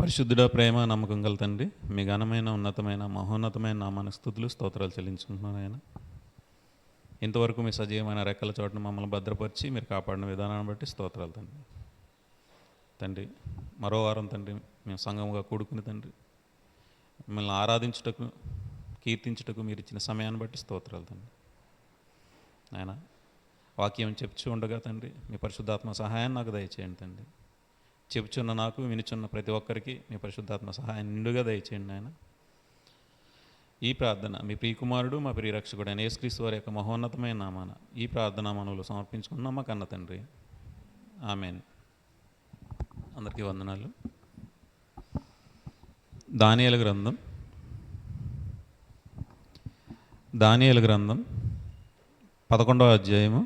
పరిశుద్ధుడ, ప్రేమ, నమ్మకం గల తండ్రి, మీ ఘనమైన, ఉన్నతమైన, మహోన్నతమైన నామానికి స్తుతులు, స్తోత్రాలు చెల్లించుకుంటున్నాను. ఆయన ఇంతవరకు మీ సజీవమైన రెక్కల చోటును మమ్మల్ని భద్రపరిచి మీరు కాపాడిన విధానాన్ని బట్టి స్తోత్రాలు తండ్రి. తండ్రి, మరో వారం తండ్రి మేము సంఘముగా కూడుకుని తండ్రి మిమ్మల్ని ఆరాధించుటకు, కీర్తించుటకు మీరు ఇచ్చిన సమయాన్ని బట్టి స్తోత్రాలు తండ్రి. ఆయన వాక్యం చెప్పుచూ ఉండగా తండ్రి మీ పరిశుద్ధాత్మ సహాయాన్ని నాకు దయచేయండి తండ్రి. చెప్పుచున్న నాకు, వినుచున్న ప్రతి ఒక్కరికి మీ పరిశుద్ధాత్మ సహాయం నిండుగా దయచేయండి ఆయన. ఈ ప్రార్థన మీ ప్రియకుమారుడు, మా ప్రియరక్షకుడు అయిన యేసుక్రీస్తు వారి యొక్క మహోన్నతమైన నామాన ఈ ప్రార్థన మనవులు సమర్పించుకున్నాం మా కన్న తండ్రి. ఆమేన్. అందరికీ వందనాలు. దానియేలు గ్రంథం 11వ అధ్యాయము.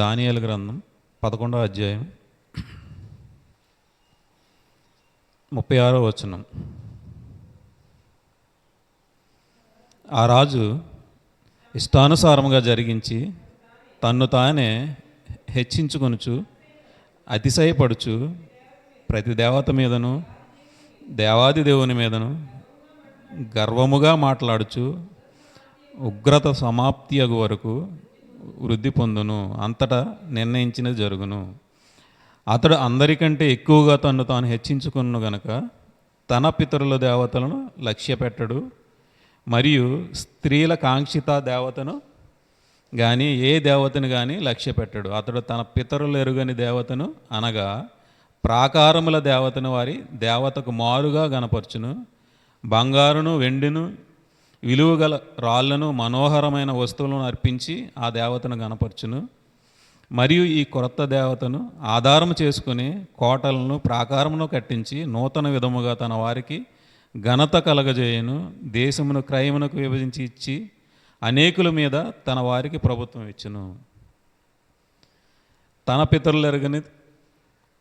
దానియేలు గ్రంథం 11వ అధ్యాయం 36వ వచనం. ఆ రాజు ఇష్టానుసారముగా జరిగించి తన్ను తానే హెచ్చించుకొనుచు అతిశయపడుచు ప్రతి దేవత మీదను దేవాది దేవుని మీదను గర్వముగా మాట్లాడుచు ఉగ్రత సమాప్తి అగు వరకు వృద్ధి పొందును, అంతటా నిర్ణయించినది జరుగును. అతడు అందరికంటే ఎక్కువగా తన్ను తాను హెచ్చించుకును గనక తన పితరుల దేవతలను లక్ష్య పెట్టడు, మరియు స్త్రీల కాంక్షిత దేవతను కానీ ఏ దేవతను కానీ లక్ష్య పెట్టడు. అతడు తన పితరులు ఎరుగని దేవతను అనగా ప్రాకారముల దేవతను వారి దేవతకు మారుగా గనపరచును. బంగారును, వెండిను, విలువగల రాళ్లను, మనోహరమైన వస్తువులను అర్పించి ఆ దేవతను గనపరచును. మరియు ఈ కొత్త దేవతను ఆధారము చేసుకుని కోటలను, ప్రాకారమును కట్టించి నూతన విధముగా తన వారికి ఘనత కలగజేయను. దేశమును క్రయమునకు విభజించి ఇచ్చి అనేకుల మీద తన వారికి ప్రభుత్వం ఇచ్చును. తన పితరులు ఎరగని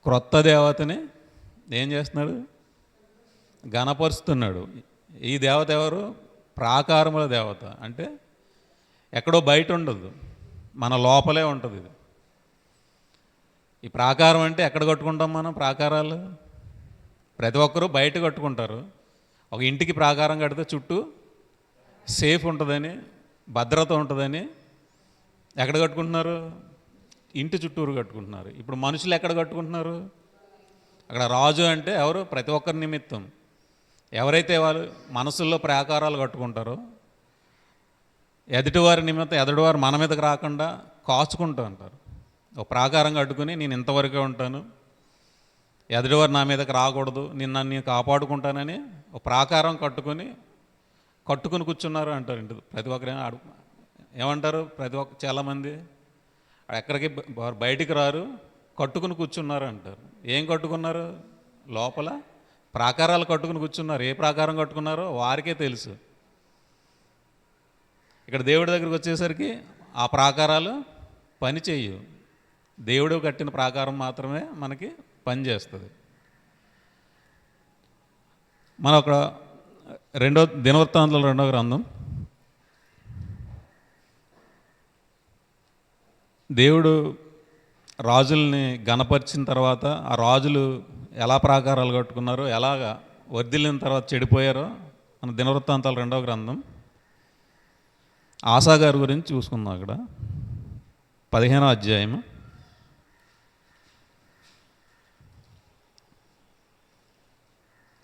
క్రొత్త దేవతని ఏం చేస్తున్నాడు? ఘనపరుస్తున్నాడు. ఈ దేవత ఎవరు? ప్రాకారముల దేవత. అంటే ఎక్కడో బయట ఉండదు, మన లోపలే ఉంటుంది. ఇది ఈ ప్రాకారం అంటే ఎక్కడ కట్టుకుంటాం మనం? ప్రాకారాలు ప్రతి ఒక్కరూ బయట కట్టుకుంటారు. ఒక ఇంటికి ప్రాకారం కడితే చుట్టూ సేఫ్ ఉంటుందని, భద్రత ఉంటుందని ఎక్కడ కట్టుకుంటున్నారు? ఇంటి చుట్టూరు కట్టుకుంటున్నారు. ఇప్పుడు మనుషులు ఎక్కడ కట్టుకుంటున్నారు? అక్కడ రాజు అంటే ఎవరు? ప్రతి ఒక్కరి నిమిత్తం. ఎవరైతే వాళ్ళు మనసుల్లో ప్రాకారాలు కట్టుకుంటారో ఎదుటివారి నిమిత్తం, ఎదుటివారు మన మీదకి రాకుండా కాచుకుంటూ ఉంటారు. ఒక ప్రాకారం కట్టుకుని నేను ఇంతవరకే ఉంటాను, ఎదుటివారు నా మీదకి రాకూడదు, నన్ను కాపాడుకుంటానని ఒక ప్రాకారం కట్టుకుని కూర్చున్నారు అంటారు. ఇంటి ప్రతి ఒక్కరైనా ఏమంటారు? చాలామంది ఎక్కడికి బయటికి రారు, కట్టుకుని కూర్చున్నారు అంటారు. ఏం కట్టుకున్నారు? లోపల ప్రాకారాలు కట్టుకుని కూర్చున్నారు. ఏ ప్రాకారం కట్టుకున్నారో వారికే తెలుసు. ఇక్కడ దేవుడి దగ్గరికి వచ్చేసరికి ఆ ప్రాకారాలు పని చేయు. దేవుడు కట్టిన ప్రాకారం మాత్రమే మనకి పనిచేస్తుంది. మన ఒక దినవృత్తాంతాల 2వ గ్రంథం. దేవుడు రాజుల్ని గణపరిచిన తర్వాత ఆ రాజులు ఎలా ప్రాకారాలు కట్టుకున్నారో, ఎలాగా వర్ధిల్లిన తర్వాత చెడిపోయారో మన దినవృత్తాంతాల 2వ గ్రంథం ఆసా గారి గురించి చూసుకుందాం. అక్కడ 15వ అధ్యాయం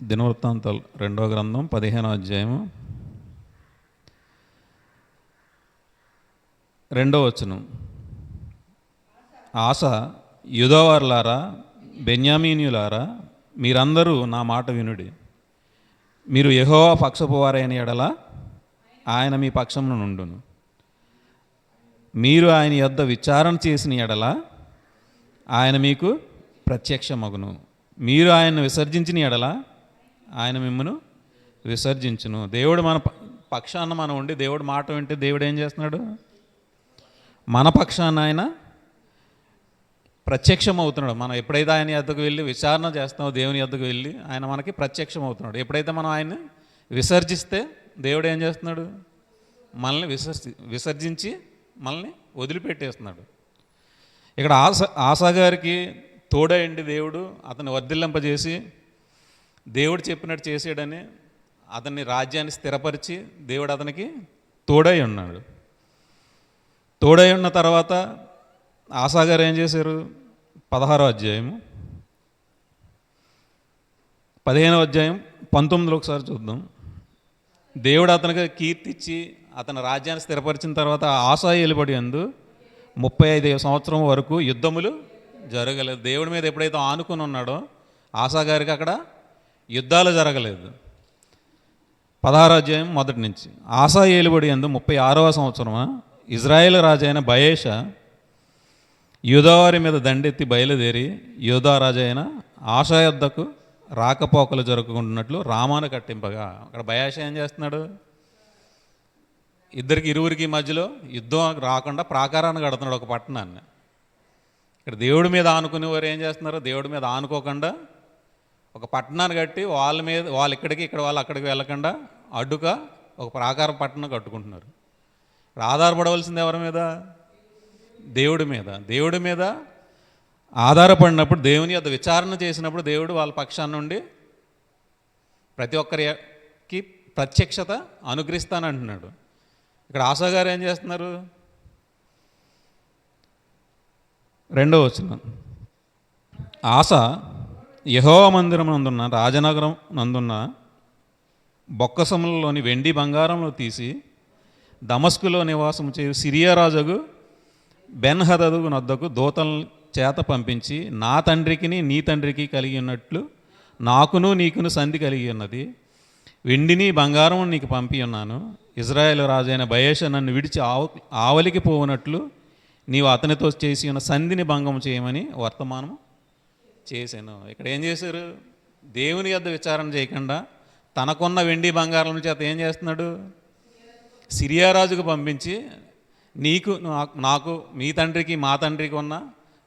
దినవృత్తాంతాలు 2వ గ్రంథం 15వ అధ్యాయం 2వ వచనం. ఆస, యూదావారులారా, బెన్యామీనీయులారా, మీరందరూ నా మాట వినుడి. మీరు యెహోవా పక్షపు వారైన ఎడల ఆయన మీ పక్షమున నుండును. మీరు ఆయన యొద్ద విచారణ చేసిన ఎడల ఆయన మీకు ప్రత్యక్షమగును. మీరు ఆయన్ను విసర్జించిన ఎడల ఆయన మిమ్మను విసర్జించును. దేవుడు మన పక్షాన మనం ఉండి దేవుడు మాట వింటే దేవుడు ఏం చేస్తున్నాడు? మన పక్షాన ఆయన ప్రత్యక్షం అవుతున్నాడు. మనం ఎప్పుడైతే ఆయన యొద్దకు వెళ్ళి విచారణ చేస్తామో, దేవుని యొద్దకు వెళ్ళి ఆయన మనకి ప్రత్యక్షం అవుతున్నాడు. ఎప్పుడైతే మనం ఆయన్ని విసర్జిస్తే దేవుడు ఏం చేస్తున్నాడు? మనల్ని విసర్జించి మనల్ని వదిలిపెట్టేస్తున్నాడు. ఇక్కడ ఆసా గారికి తోడయండి దేవుడు అతన్ని వర్ధిల్లింపజేసి దేవుడు చెప్పినట్టు చేసాడని అతన్ని రాజ్యాన్ని స్థిరపరిచి దేవుడు అతనికి తోడై ఉన్నాడు. తోడై ఉన్న తర్వాత ఆసా గారు ఏం చేశారు? 16వ అధ్యాయము 15వ అధ్యాయం 19లో ఒకసారి చూద్దాం. దేవుడు అతనికి కీర్తిచ్చి అతని రాజ్యాన్ని స్థిరపరిచిన తర్వాత ఆసా ఏలుబడి యందు 35 సంవత్సరం వరకు యుద్ధములు జరగలేదు. దేవుడి మీద ఎప్పుడైతే ఆనుకుని ఉన్నాడో ఆసా గారికి అక్కడ యుద్ధాలు జరగలేదు. 16వ అధ్యాయం మొదటి నుంచి. ఆసా ఏలుబడి యందు 36వ సంవత్సరమా ఇజ్రాయేల్ రాజైన బయేషా యూదావారి మీద దండెత్తి బయలుదేరి యూదా రాజైన ఆసా యొద్దకు రాకపోకలు జరుగుతున్నట్లు రామాను కట్టింపగా. అక్కడ బయేషా ఏం చేస్తున్నాడు? ఇరువురికి మధ్యలో యుద్ధం రాకుండా ప్రాకారాన్ని కడుతున్నాడు ఒక పట్టణాన్ని. ఇక్కడ దేవుడి మీద ఆనుకునే వారు ఏం చేస్తున్నారు? దేవుడి మీద ఆనుకోకుండా ఒక పట్టణాన్ని కట్టి వాళ్ళు ఇక్కడికి ఇక్కడ వాళ్ళు అక్కడికి వెళ్ళకుండా అడ్డుగా ఒక ప్రాకార పట్టణం కట్టుకుంటున్నారు. ఇక్కడ ఆధారపడవలసింది ఎవరి మీద? దేవుడి మీద. దేవుడి మీద ఆధారపడినప్పుడు, దేవుని యొక్క విచారణ చేసినప్పుడు దేవుడు వాళ్ళ పక్షాన్ని నుండి ప్రతి ఒక్కరికి ప్రత్యక్షత అనుగ్రహిస్తానంటున్నాడు. ఇక్కడ ఆసా గారు ఏం చేస్తున్నారు? 2వ వచనం. ఆసా యెహోవా మందిరం నందున్న రాజనగరం నందున్న బొక్కసములలోని వెండి బంగారంలో తీసి దమస్కులో నివాసం చేయు సిరియా రాజుకు బెన్హదదు నొద్దకు దూతల చేత పంపించి, నా తండ్రికి నీ తండ్రికి కలిగి ఉన్నట్లు నాకును నీకును సంధి కలిగి ఉన్నది. వెండిని బంగారం నీకు పంపి ఉన్నాను. ఇజ్రాయేల్ రాజైన బయేషా నన్ను విడిచి ఆవలికి పోవునట్లు నీవు అతనితో చేసి ఉన్న సంధిని భంగం చేయమని వర్తమానం చేశాను. ఇక్కడ ఏం చేశారు? దేవుని యొద్ద విచారణ చేయకుండా తనకున్న వెండి బంగారం చేత ఏం చేస్తున్నాడు? సిరియా రాజుకు పంపించి నీకు నాకు మీ తండ్రికి మా తండ్రికి ఉన్న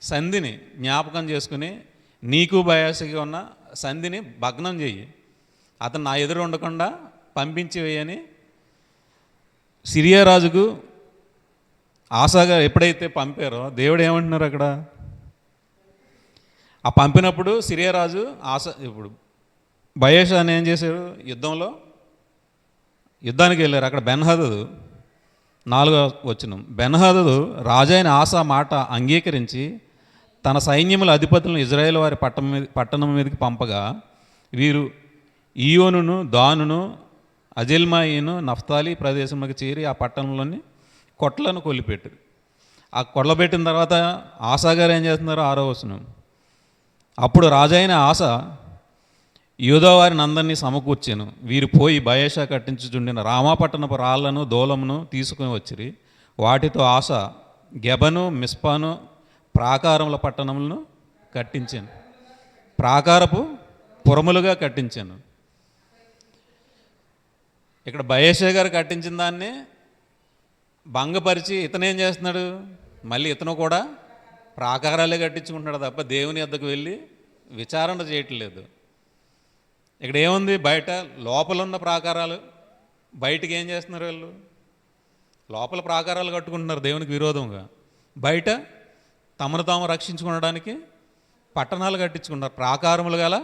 సంధిని జ్ఞాపకం చేసుకుని నీకు బయాసికి ఉన్న సంధిని భగ్నం చెయ్యి, అతను నా ఎదురు ఉండకుండా పంపించి వేయని సిరియా రాజుకు ఆసాగా ఎప్పుడైతే పంపారో దేవుడు ఏమంటున్నారు అక్కడ? ఆ పంపినప్పుడు సిరియా రాజు ఇప్పుడు బయేషాని ఏం చేశారు? యుద్ధానికి వెళ్ళారు. అక్కడ బెన్హదదు 4వ వచనం. బెన్హదదు రాజైన ఆసా మాట అంగీకరించి తన సైన్యముల అధిపతులను ఇజ్రాయేల్ వారి పట్టణం మీదకి పంపగా వీరు ఈయోనును దానును అజెల్మాయిను నఫ్తాలి ప్రదేశంలోకి చేరి ఆ పట్టణంలోని కొట్లను కొలిపెట్టారు. ఆ కొల్లబెట్టిన తర్వాత ఆసా గారు ఏం చేస్తున్నారు? 6వ వచనం. అప్పుడు రాజైన ఆసా యూదావారిని అందరినీ సమకూర్చాను. వీరు పోయి బయేషా కట్టించుచుండిన రామాపట్టణపు రాళ్లను దూలమును తీసుకుని వచ్చిరి. వాటితో ఆసా గెబను మిస్పాను ప్రాకారముల పట్టణములను కట్టించాను, ప్రాకారపు పురములుగా కట్టించాను. ఇక్కడ బయేషా గారు కట్టించిన దాన్ని భంగపరిచి ఇతనేం చేస్తున్నాడు? మళ్ళీ ఇతను కూడా ప్రాకారాలే కట్టించుకుంటున్నాడు తప్ప దేవుని వద్దకు వెళ్ళి విచారణ చేయట్లేదు. ఇక్కడ ఏముంది? బయట లోపల ఉన్న ప్రాకారాలు, బయటికి ఏం చేస్తున్నారు వీళ్ళు? లోపల ప్రాకారాలు కట్టుకుంటున్నారు దేవునికి విరోధంగా, బయట తమను తాము రక్షించుకోవడానికి పట్టణాలు కట్టించుకుంటున్నారు, ప్రాకారములు గల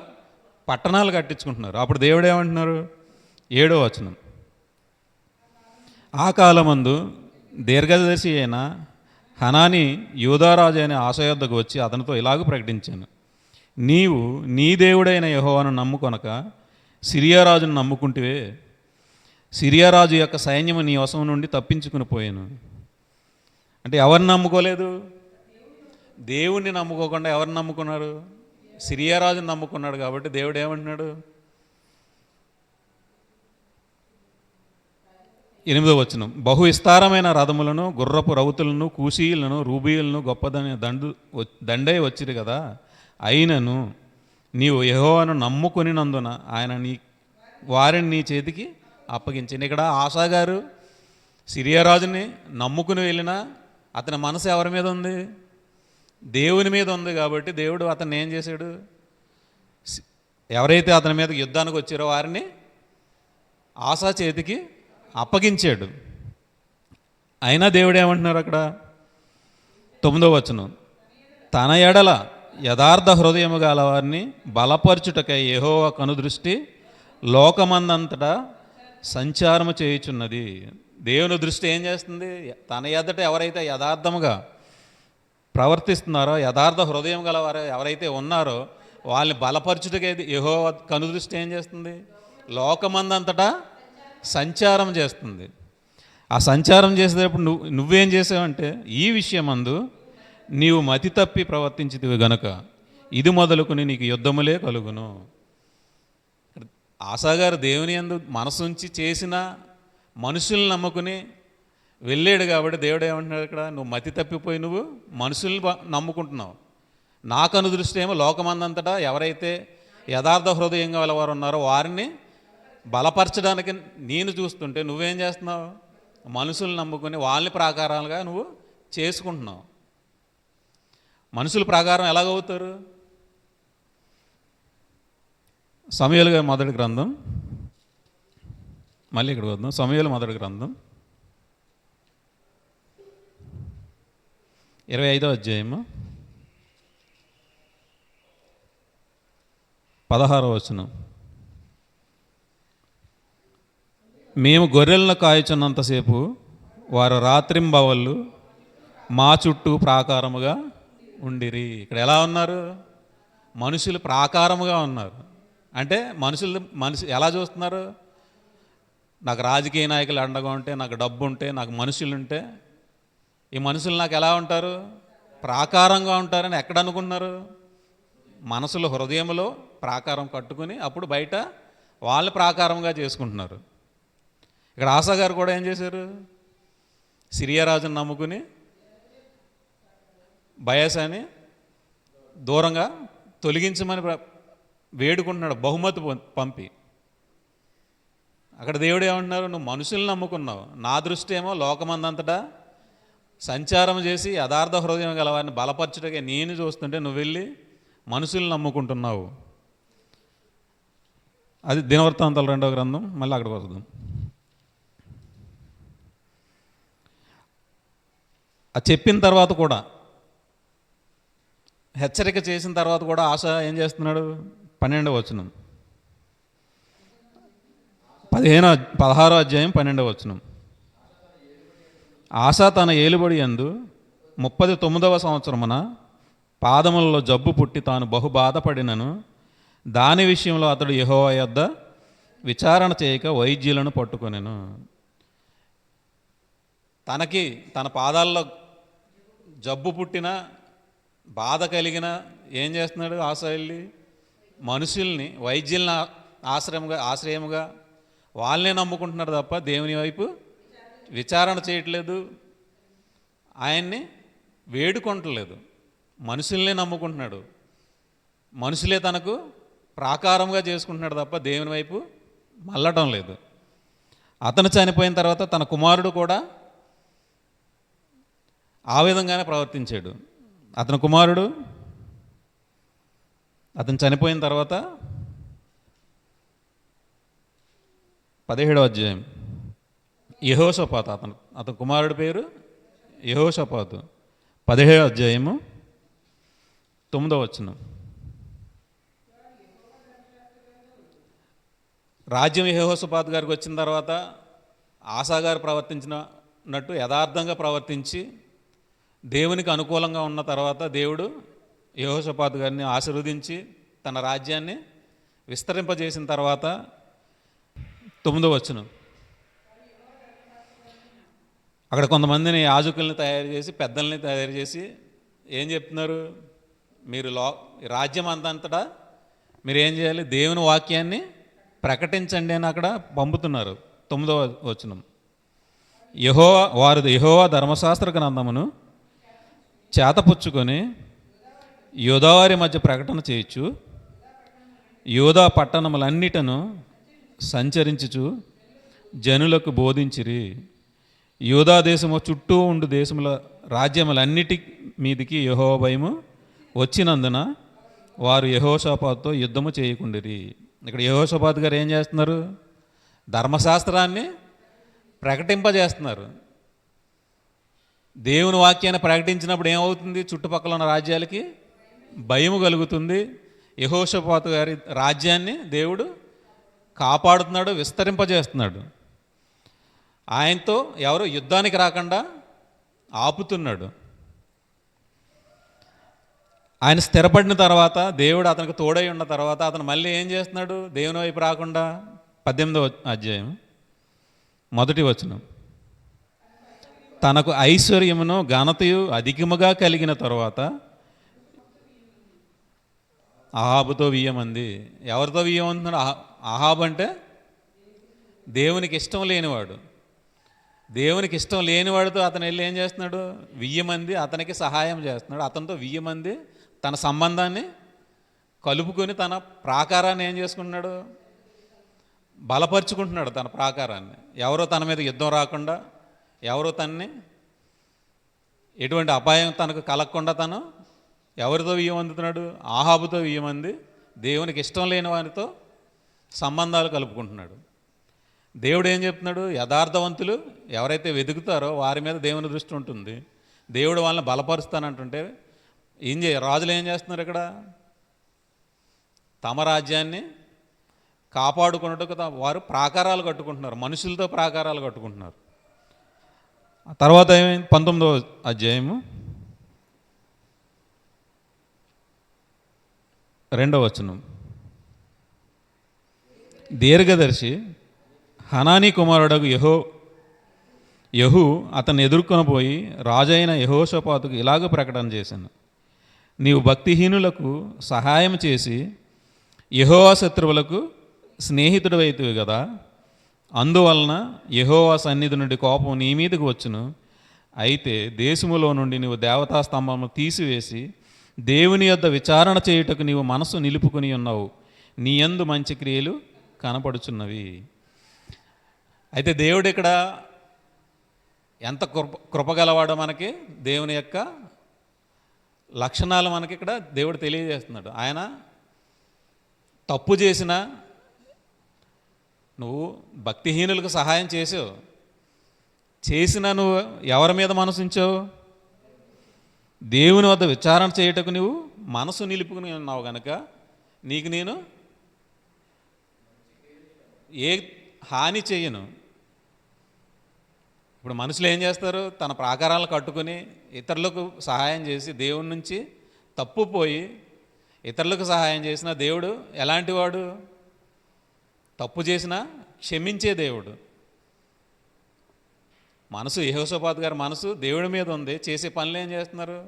పట్టణాలు కట్టించుకుంటున్నారు. అప్పుడు దేవుడు ఏమంటున్నారు? 7వ వచనం. ఆ కాలమందు దీర్ఘదర్శి అయిన హనాని యూదారాజు అయిన ఆసా యొద్దకు వచ్చి అతనితో ఇలాగ ప్రకటించాను, నీవు నీ దేవుడైన యెహోవాను నమ్ముకొనక సిరియా రాజును నమ్ముకుంటివే. సిరియా రాజు యొక్క సైన్యము నీ వశం నుండి తప్పించుకుని పోయాను. అంటే ఎవరిని నమ్ముకోలేదు? దేవుణ్ణి నమ్ముకోకుండా ఎవరిని నమ్ముకున్నారు? సిరియా రాజుని నమ్ముకున్నాడు. కాబట్టి దేవుడు ఏమంటున్నాడు? 8వ వచనం. బహు విస్తారమైన రథములను గుర్రపు రౌతులను కూషీయులను రూబీయులను గొప్పదని దండై వచ్చిరు కదా, అయినను నీవు యెహోవాను నమ్ముకొనినందున ఆయన వారిని నీ చేతికి అప్పగించింది. ఇక్కడ ఆసా గారు సిరియా రాజుని నమ్ముకుని వెళ్ళినా అతని మనసు ఎవరి మీద ఉంది? దేవుని మీద ఉంది. కాబట్టి దేవుడు అతన్ని ఏం చేశాడు? ఎవరైతే అతని మీద యుద్ధానికి వచ్చారో వారిని ఆసా చేతికి అప్పగించాడు. అయినా దేవుడు ఏమంటున్నారు అక్కడ? 9వ వచనం. తన ఎడల యథార్థ హృదయము గల వారిని బలపరచుటకై యెహోవా కనుదృష్టి లోకమందంతటా సంచారము చేయుచున్నది. దేవుని దృష్టి ఏం చేస్తుంది? తన ఎదుట ఎవరైతే యథార్థముగా ప్రవర్తిస్తున్నారో, యథార్థ హృదయం గల వారు ఎవరైతే ఉన్నారో వాళ్ళని బలపరచుటకై యెహోవా కనుదృష్టి ఏం చేస్తుంది? లోకమందంతటా సంచారం చేస్తుంది. ఆ సంచారం చేసేటప్పుడు నువ్వేం చేసావంటే, ఈ విషయమందు నీవు మతి తప్పి ప్రవర్తించితివి గనుక ఇది మొదలుకొని నీకు యుద్ధములే కలుగును. ఆసాగారు దేవుని యందు మనసుంచి చేసిన మనుషుల్ని నమ్ముకుని వెళ్ళాడు కాబట్టి దేవుడు ఏమంటున్నాడు ఇక్కడ? నువ్వు మతి తప్పిపోయి నువ్వు మనుషుల్ని నమ్ముకుంటున్నావు. నాకు అనుదృష్టి ఏమో లోకమందంతటా ఎవరైతే యథార్థ హృదయంగా వారు ఉన్నారో వారిని బలపరచడానికి నేను చూస్తుంటే నువ్వేం చేస్తున్నావు? మనుషుల్ని నమ్ముకుని వాళ్ళని ప్రాకారాలుగా నువ్వు చేసుకుంటున్నావు. మనుషుల ప్రకారం ఎలాగవుతారు? సమూయేలు గారి మొదటి గ్రంథం, మళ్ళీ ఇక్కడికి వద్దాం. సమూయేలు మొదటి గ్రంథం 25వ అధ్యాయము 16వ వచనం. మేము గొర్రెలను కాయుచున్నంతసేపు వారు రాత్రింబవళ్ళు మా చుట్టూ ప్రాకారముగా ఉండిరి. ఇక్కడ ఎలా ఉన్నారు? మనుషులు ప్రాకారముగా ఉన్నారు. అంటే మనుషులు ఎలా చూస్తున్నారు? నాకు రాజకీయ నాయకులు అండగా ఉంటే, నాకు డబ్బు ఉంటే, నాకు మనుషులు ఉంటే, ఈ మనుషులు నాకు ఎలా ఉంటారు? ప్రాకారంగా ఉంటారని ఎక్కడ అనుకున్నారు? మనసులో, హృదయంలో ప్రాకారం కట్టుకుని అప్పుడు బయట వాళ్ళు ప్రాకారంగా చేసుకుంటున్నారు. ఇక్కడ ఆసా గారు కూడా ఏం చేశారు? సిరియా రాజును నమ్ముకుని బయసాని దూరంగా తొలగించమని వేడుకుంటున్నాడు, బహుమతి పంపి. అక్కడ దేవుడు ఏమంటున్నారు? నువ్వు మనుషుల్ని నమ్ముకున్నావు, నా దృష్టి ఏమో లోకమందంతటా సంచారం చేసి యథార్థ హృదయం గల వారిని బలపరచుటగా నేను చూస్తుంటే నువ్వు వెళ్ళి మనుషుల్ని నమ్ముకుంటున్నావు. అది దినవృత్తాంతాలు 2వ గ్రంథం. మళ్ళీ అక్కడికి వద్దాం. అది చెప్పిన తర్వాత కూడా, హెచ్చరిక చేసిన తర్వాత కూడా ఆశ ఏం చేస్తున్నాడు? 12వ వచనం, 16వ అధ్యాయం 12వ వచనం. ఆశ తన ఏలుబడి యందు 39వ సంవత్సరమున పాదములలో జబ్బు పుట్టి తాను బహు బాధపడినను దాని విషయంలో అతడు యెహోవా యొద్ద విచారణ చేయక వైద్యులను పట్టుకొనెను. తన పాదాల్లో జబ్బు పుట్టిన, బాధ కలిగిన ఏం చేస్తున్నాడు? ఆశ వెళ్ళి మనుషుల్ని, వైద్యుల్ని ఆశ్రయముగా వాళ్ళనే నమ్ముకుంటున్నాడు తప్ప దేవుని వైపు విచారణ చేయట్లేదు, ఆయన్ని వేడుకుంటలేదు. మనుషుల్నే నమ్ముకుంటున్నాడు, మనుషులే తనకు ప్రాకారంగా చేసుకుంటున్నాడు తప్ప దేవుని వైపు మళ్ళటం లేదు. అతను చనిపోయిన తర్వాత తన కుమారుడు కూడా ఆ విధంగానే ప్రవర్తించాడు. అతని కుమారుడు అతను చనిపోయిన తర్వాత 17వ అధ్యాయం యెహోషాపాతు, అతని కుమారుడి పేరు యెహోషాపాతు. 17వ అధ్యాయము 9వ వచనం. రాజ్యం యెహోషాపాతు గారికి వచ్చిన తర్వాత ఆసా గారు ప్రవర్తించినట్టు యథార్థంగా ప్రవర్తించి దేవునికి అనుకూలంగా ఉన్న తర్వాత దేవుడు యెహోషాపాతు గారిని ఆశీర్వదించి తన రాజ్యాన్ని విస్తరింపజేసిన తర్వాత 9వ వచనం, అక్కడ కొంతమందిని యాజకుల్ని తయారు చేసి, పెద్దల్ని తయారు చేసి ఏం చెప్తున్నారు? మీరు రాజ్యం అంతటా మీరు ఏం చేయాలి? దేవుని వాక్యాన్ని ప్రకటించండి అని అక్కడ పంపుతున్నారు. 9వ వచనం, వారు యెహోవా ధర్మశాస్త్ర గ్రంథమును చేతపుచ్చుకొని యూదావారి మధ్య ప్రకటన చేయొచ్చు, యూదా పట్టణములన్నిటను సంచరించుచు జనులకు బోధించిరి. యూదా దేశము చుట్టూ ఉండు దేశముల రాజ్యములన్నిటి మీదికి యెహోవా భయము వచ్చినందున వారు యెహోషాపాతుతో యుద్ధము చేయకుండిరి. ఇక్కడ యెహోషాపాతు గారు ఏం చేస్తున్నారు? ధర్మశాస్త్రాన్ని ప్రకటింపజేస్తున్నారు. దేవుని వాక్యాన్ని ప్రకటించినప్పుడు ఏమవుతుంది? చుట్టుపక్కల ఉన్న రాజ్యాలకి భయము కలుగుతుంది. యెహోషాపాతు గారి రాజ్యాన్ని దేవుడు కాపాడుతున్నాడు, విస్తరింపజేస్తున్నాడు. ఆయనతో ఎవరు యుద్ధానికి రాకుండా ఆపుతున్నాడు. ఆయన స్థిరపడిన తర్వాత, దేవుడు అతనికి తోడై ఉన్న తర్వాత అతను మళ్ళీ ఏం చేస్తున్నాడు? దేవుని వైపు రాకుండా 18వ అధ్యాయం 1వ వచనం, తనకు ఐశ్వర్యమును ఘనతయు అధికముగా కలిగిన తర్వాత అహాబుతో వియ్యమంది. ఎవరితో వియ్యమంటున్నాడు? అహాబు అంటే దేవునికి ఇష్టం లేనివాడు. దేవునికి ఇష్టం లేనివాడితో అతను వెళ్ళి ఏం చేస్తున్నాడు? 1000 మంది అతనికి సహాయం చేస్తున్నాడు. అతనితో 1000 మంది తన సంబంధాన్ని కలుపుకొని తన ప్రాకారాన్ని ఏం చేసుకుంటున్నాడు? బలపరుచుకుంటున్నాడు తన ప్రాకారాన్ని. ఎవరో తన మీద యుద్ధం రాకుండా, ఎవరో తనని ఎటువంటి అపాయం తనకు కలగకుండా తను ఎవరితో 1000 మందుతున్నాడు? ఆహాబుతో 1000 మంది దేవునికి ఇష్టం లేని వారితో సంబంధాలు కలుపుకుంటున్నాడు. దేవుడు ఏం చెప్తున్నాడు? యథార్థవంతులు ఎవరైతే వెతుకుతారో వారి మీద దేవుని దృష్టి ఉంటుంది. దేవుడు వాళ్ళని బలపరుస్తానంటుంటే రాజులు ఏం చేస్తున్నారు? ఇక్కడ తమ రాజ్యాన్ని కాపాడుకున్నట్టుకు వారు ప్రాకారాలు కట్టుకుంటున్నారు, మనుషులతో ప్రాకారాలు కట్టుకుంటున్నారు. తర్వాత ఏమైంది? 19వ అధ్యాయము 2వ వచనం, దీర్ఘదర్శి హనానీ కుమారుడకు యెహూ అతన్ని ఎదుర్కొని పోయి రాజైన యెహోషాపాతుకు ఇలాగ ప్రకటన చేశాను: నీవు భక్తిహీనులకు సహాయం చేసి యెహోవా శత్రువులకు స్నేహితుడవైతివి కదా, అందువలన యెహోవా సన్నిధి నుండి కోపం నీ మీదకు వచ్చును. అయితే దేశములో నుండి నీవు దేవతా స్తంభము తీసివేసి దేవుని యొద్ద విచారణ చేయుటకు నీవు మనసు నిలుపుకొని ఉన్నావు. నీ యందు మంచి క్రియలు కనపడుచున్నవి. అయితే దేవుడు ఇక్కడ ఎంత కృపగలవాడో మనకి దేవుని యొక్క లక్షణాలు మనకి ఇక్కడ దేవుడు తెలియజేస్తున్నాడు. ఆయన తప్పు చేసినా నువ్వు భక్తిహీనులకు సహాయం చేసినా నువ్వు ఎవరి మీద మనసు ఉంచావు? దేవుని వద్ద విచారణ చేయటకు నువ్వు మనసు నిలుపుకుని ఉన్నావు కనుక నీకు నేను ఏ హాని చేయను. ఇప్పుడు మనుషులు ఏం చేస్తారు? తన ప్రాకారాలను కట్టుకుని ఇతరులకు సహాయం చేసి దేవుని నుంచి తప్పుపోయి ఇతరులకు సహాయం చేసిన దేవుడు ఎలాంటి వాడు? తప్పు చేసినా క్షమించే దేవుడు. మనసు యెహోషాపాతు గారి మనసు దేవుడి మీద ఉంది. చేసే పనులు ఏం చేస్తున్నారు?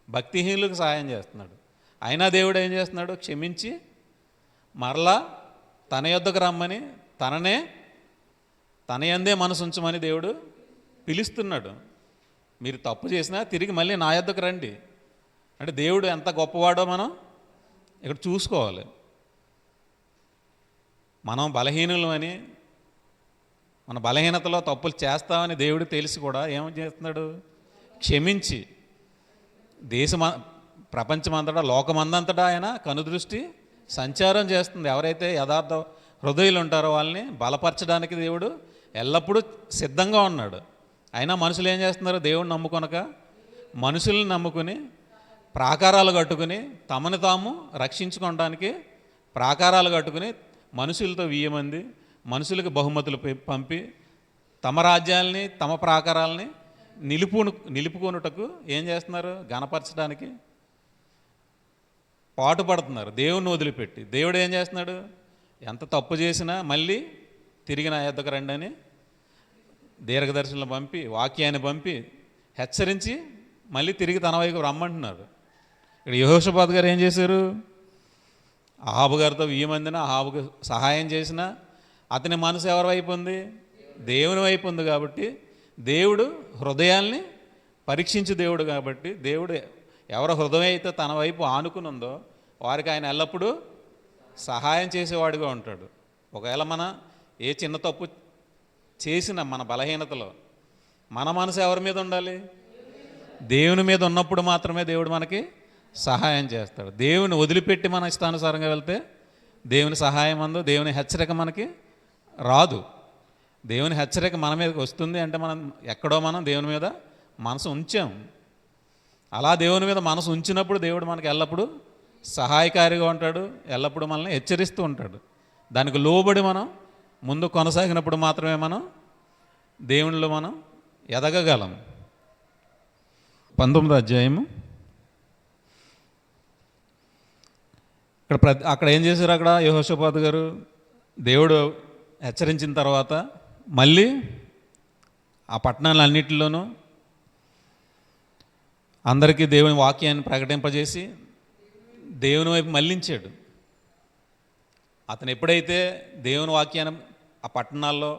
భక్తిహీనులకు సహాయం చేస్తున్నాడు. అయినా దేవుడు ఏం చేస్తున్నాడు? క్షమించి మరలా తన యొద్దకు రమ్మని, తన యందే మనసు ఉంచమని దేవుడు పిలుస్తున్నాడు. మీరు తప్పు చేసినా తిరిగి మళ్ళీ నా యొద్దకు రండి అంటే దేవుడు ఎంత గొప్పవాడో మనం ఇక్కడ చూసుకోవాలి. మనం బలహీనులమని, మన బలహీనతలో తప్పులు చేస్తామని దేవుడు తెలిసి కూడా ఏం చేస్తున్నాడు? క్షమించి ప్రపంచమంతటా లోకమందంతటా ఆయన కనుదృష్టి సంచారం చేస్తుంది. ఎవరైతే యథార్థ హృదయులు ఉంటారో వాళ్ళని బలపరచడానికి దేవుడు ఎల్లప్పుడూ సిద్ధంగా ఉన్నాడు. అయినా మనుషులు ఏం చేస్తున్నారు? దేవుడిని నమ్ముకొనక మనుషుల్ని నమ్ముకుని ప్రాకారాలు కట్టుకుని తమను తాము రక్షించుకోవడానికి ప్రాకారాలు కట్టుకుని మనుషులతో 1000 మంది మనుషులకు బహుమతులు పంపి తమ రాజ్యాలని తమ ప్రాకారాలని నిలుపుకొనుటకు ఏం చేస్తున్నారు? గణపరచడానికి పాటుపడుతున్నారు దేవుణ్ణి వదిలిపెట్టి. దేవుడు ఏం చేస్తున్నాడు? ఎంత తప్పు చేసినా మళ్ళీ తిరిగి నా యొద్దకు రండి అని దీర్ఘదర్శనలు పంపి, వాక్యాన్ని పంపి హెచ్చరించి మళ్ళీ తిరిగి తన వైపు రమ్మంటున్నారు. ఇక్కడ యెహోషాపాతు గారు ఏం చేశారు? అహాబు గారితో 1000 మందిని అహాబుకు సహాయం చేసినా అతని మనసు ఎవరి వైపు ఉంది? దేవుని వైపు ఉంది. కాబట్టి దేవుడు హృదయాల్ని పరీక్షించే దేవుడు. కాబట్టి దేవుడు ఎవరి హృదయం అయితే తన వైపు ఆనుకుని ఉందో వారికి ఆయన ఎల్లప్పుడూ సహాయం చేసేవాడిగా ఉంటాడు. ఒకవేళ మన ఏ చిన్న తప్పు చేసిన మన బలహీనతలో మన మనసు ఎవరి మీద ఉండాలి? దేవుని మీద ఉన్నప్పుడు మాత్రమే దేవుడు మనకి సహాయం చేస్తాడు. దేవుని వదిలిపెట్టి మన ఇష్టానుసారంగా వెళ్తే దేవుని సహాయం అందు, దేవుని హెచ్చరిక మనకి రాదు. దేవుని హెచ్చరిక మన మీదకి వస్తుంది అంటే మనం ఎక్కడో దేవుని మీద మనసు ఉంచాం. అలా దేవుని మీద మనసు ఉంచినప్పుడు దేవుడు మనకు ఎల్లప్పుడూ సహాయకారిగా ఉంటాడు, ఎల్లప్పుడూ మనల్ని హెచ్చరిస్తూ ఉంటాడు. దానికి లోబడి మనం ముందు కొనసాగినప్పుడు మాత్రమే మనం దేవునిలో మనం ఎదగగలం. 19వ అధ్యాయము అక్కడ ఏం చేశారు? అక్కడ యెహోషాపాతు గారు దేవుడు హెచ్చరించిన తర్వాత మళ్ళీ ఆ పట్టణాలన్నిటిలోనూ అందరికీ దేవుని వాక్యాన్ని ప్రకటింపజేసి దేవుని వైపు మళ్ళించాడు. అతను ఎప్పుడైతే దేవుని వాక్యాన్ని ఆ పట్టణాల్లో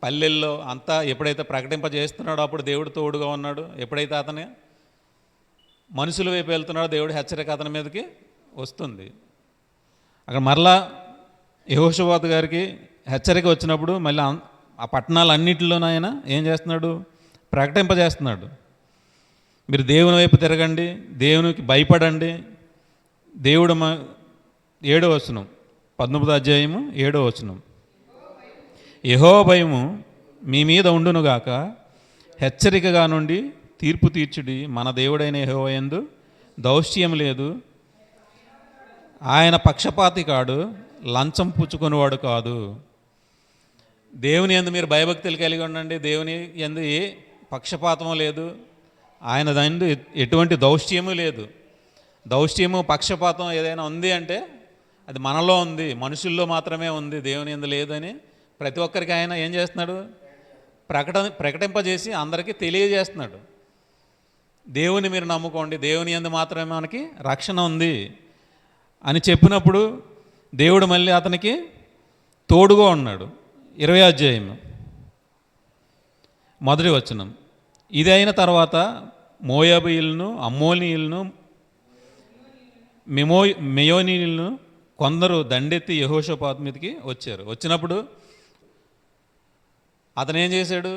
పల్లెల్లో అంతా ఎప్పుడైతే ప్రకటింపజేస్తున్నాడో అప్పుడు దేవుడు తోడుగా ఉన్నాడు. ఎప్పుడైతే అతను మనుషుల వైపు వెళ్తున్నాడో దేవుడు హెచ్చరిక అతని మీదకి వస్తుంది. అక్కడ మరలా యెహోషాపాతు గారికి హెచ్చరిక వచ్చినప్పుడు మళ్ళీ ఆ పట్టణాలన్నింటిలోనూ ఆయన ఏం చేస్తున్నాడు? ప్రకటింపజేస్తున్నాడు. మీరు దేవుని వైపు తిరగండి, దేవునికి భయపడండి. దేవుడు 7వ వచనం, 19వ అధ్యాయము 7వ వచనం, యెహోవా భయము మీ మీద ఉండునుగాక, హెచ్చరికగా నుండి తీర్పు తీర్చుడి. మన దేవుడైన యెహోవా యందు దౌష్ట్యం లేదు, ఆయన పక్షపాతి కాడు, లంచం పుచ్చుకునేవాడు కాదు. దేవుని యందు మీరు భయభక్తులు కలిగి ఉండండి. దేవుని యందు ఏ పక్షపాతము లేదు, ఆయన యందు ఎటువంటి దౌష్ట్యము లేదు. దౌష్ట్యము పక్షపాతం ఏదైనా ఉంది అంటే అది మనలో ఉంది, మనుషుల్లో మాత్రమే ఉంది, దేవుని యందు లేదని ప్రతి ఒక్కరికి ఆయన ఏం చేస్తున్నాడు? ప్రకటింపజేసి అందరికీ తెలియజేస్తున్నాడు. దేవుని మీరు నమ్ముకోండి, దేవుని యందు మాత్రమే మనకి రక్షణ ఉంది అని చెప్పినప్పుడు దేవుడు మళ్ళీ అతనికి తోడుగా ఉన్నాడు. 20వ అధ్యాయం 1వ వచనం, ఇది అయిన తర్వాత మోయాబీయులను, అమ్మోనీయులను, మెయోనీయులను కొందరు దండెత్తి యెహోషాపాతు మీదకి వచ్చారు. వచ్చినప్పుడు అతను ఏం చేశాడు?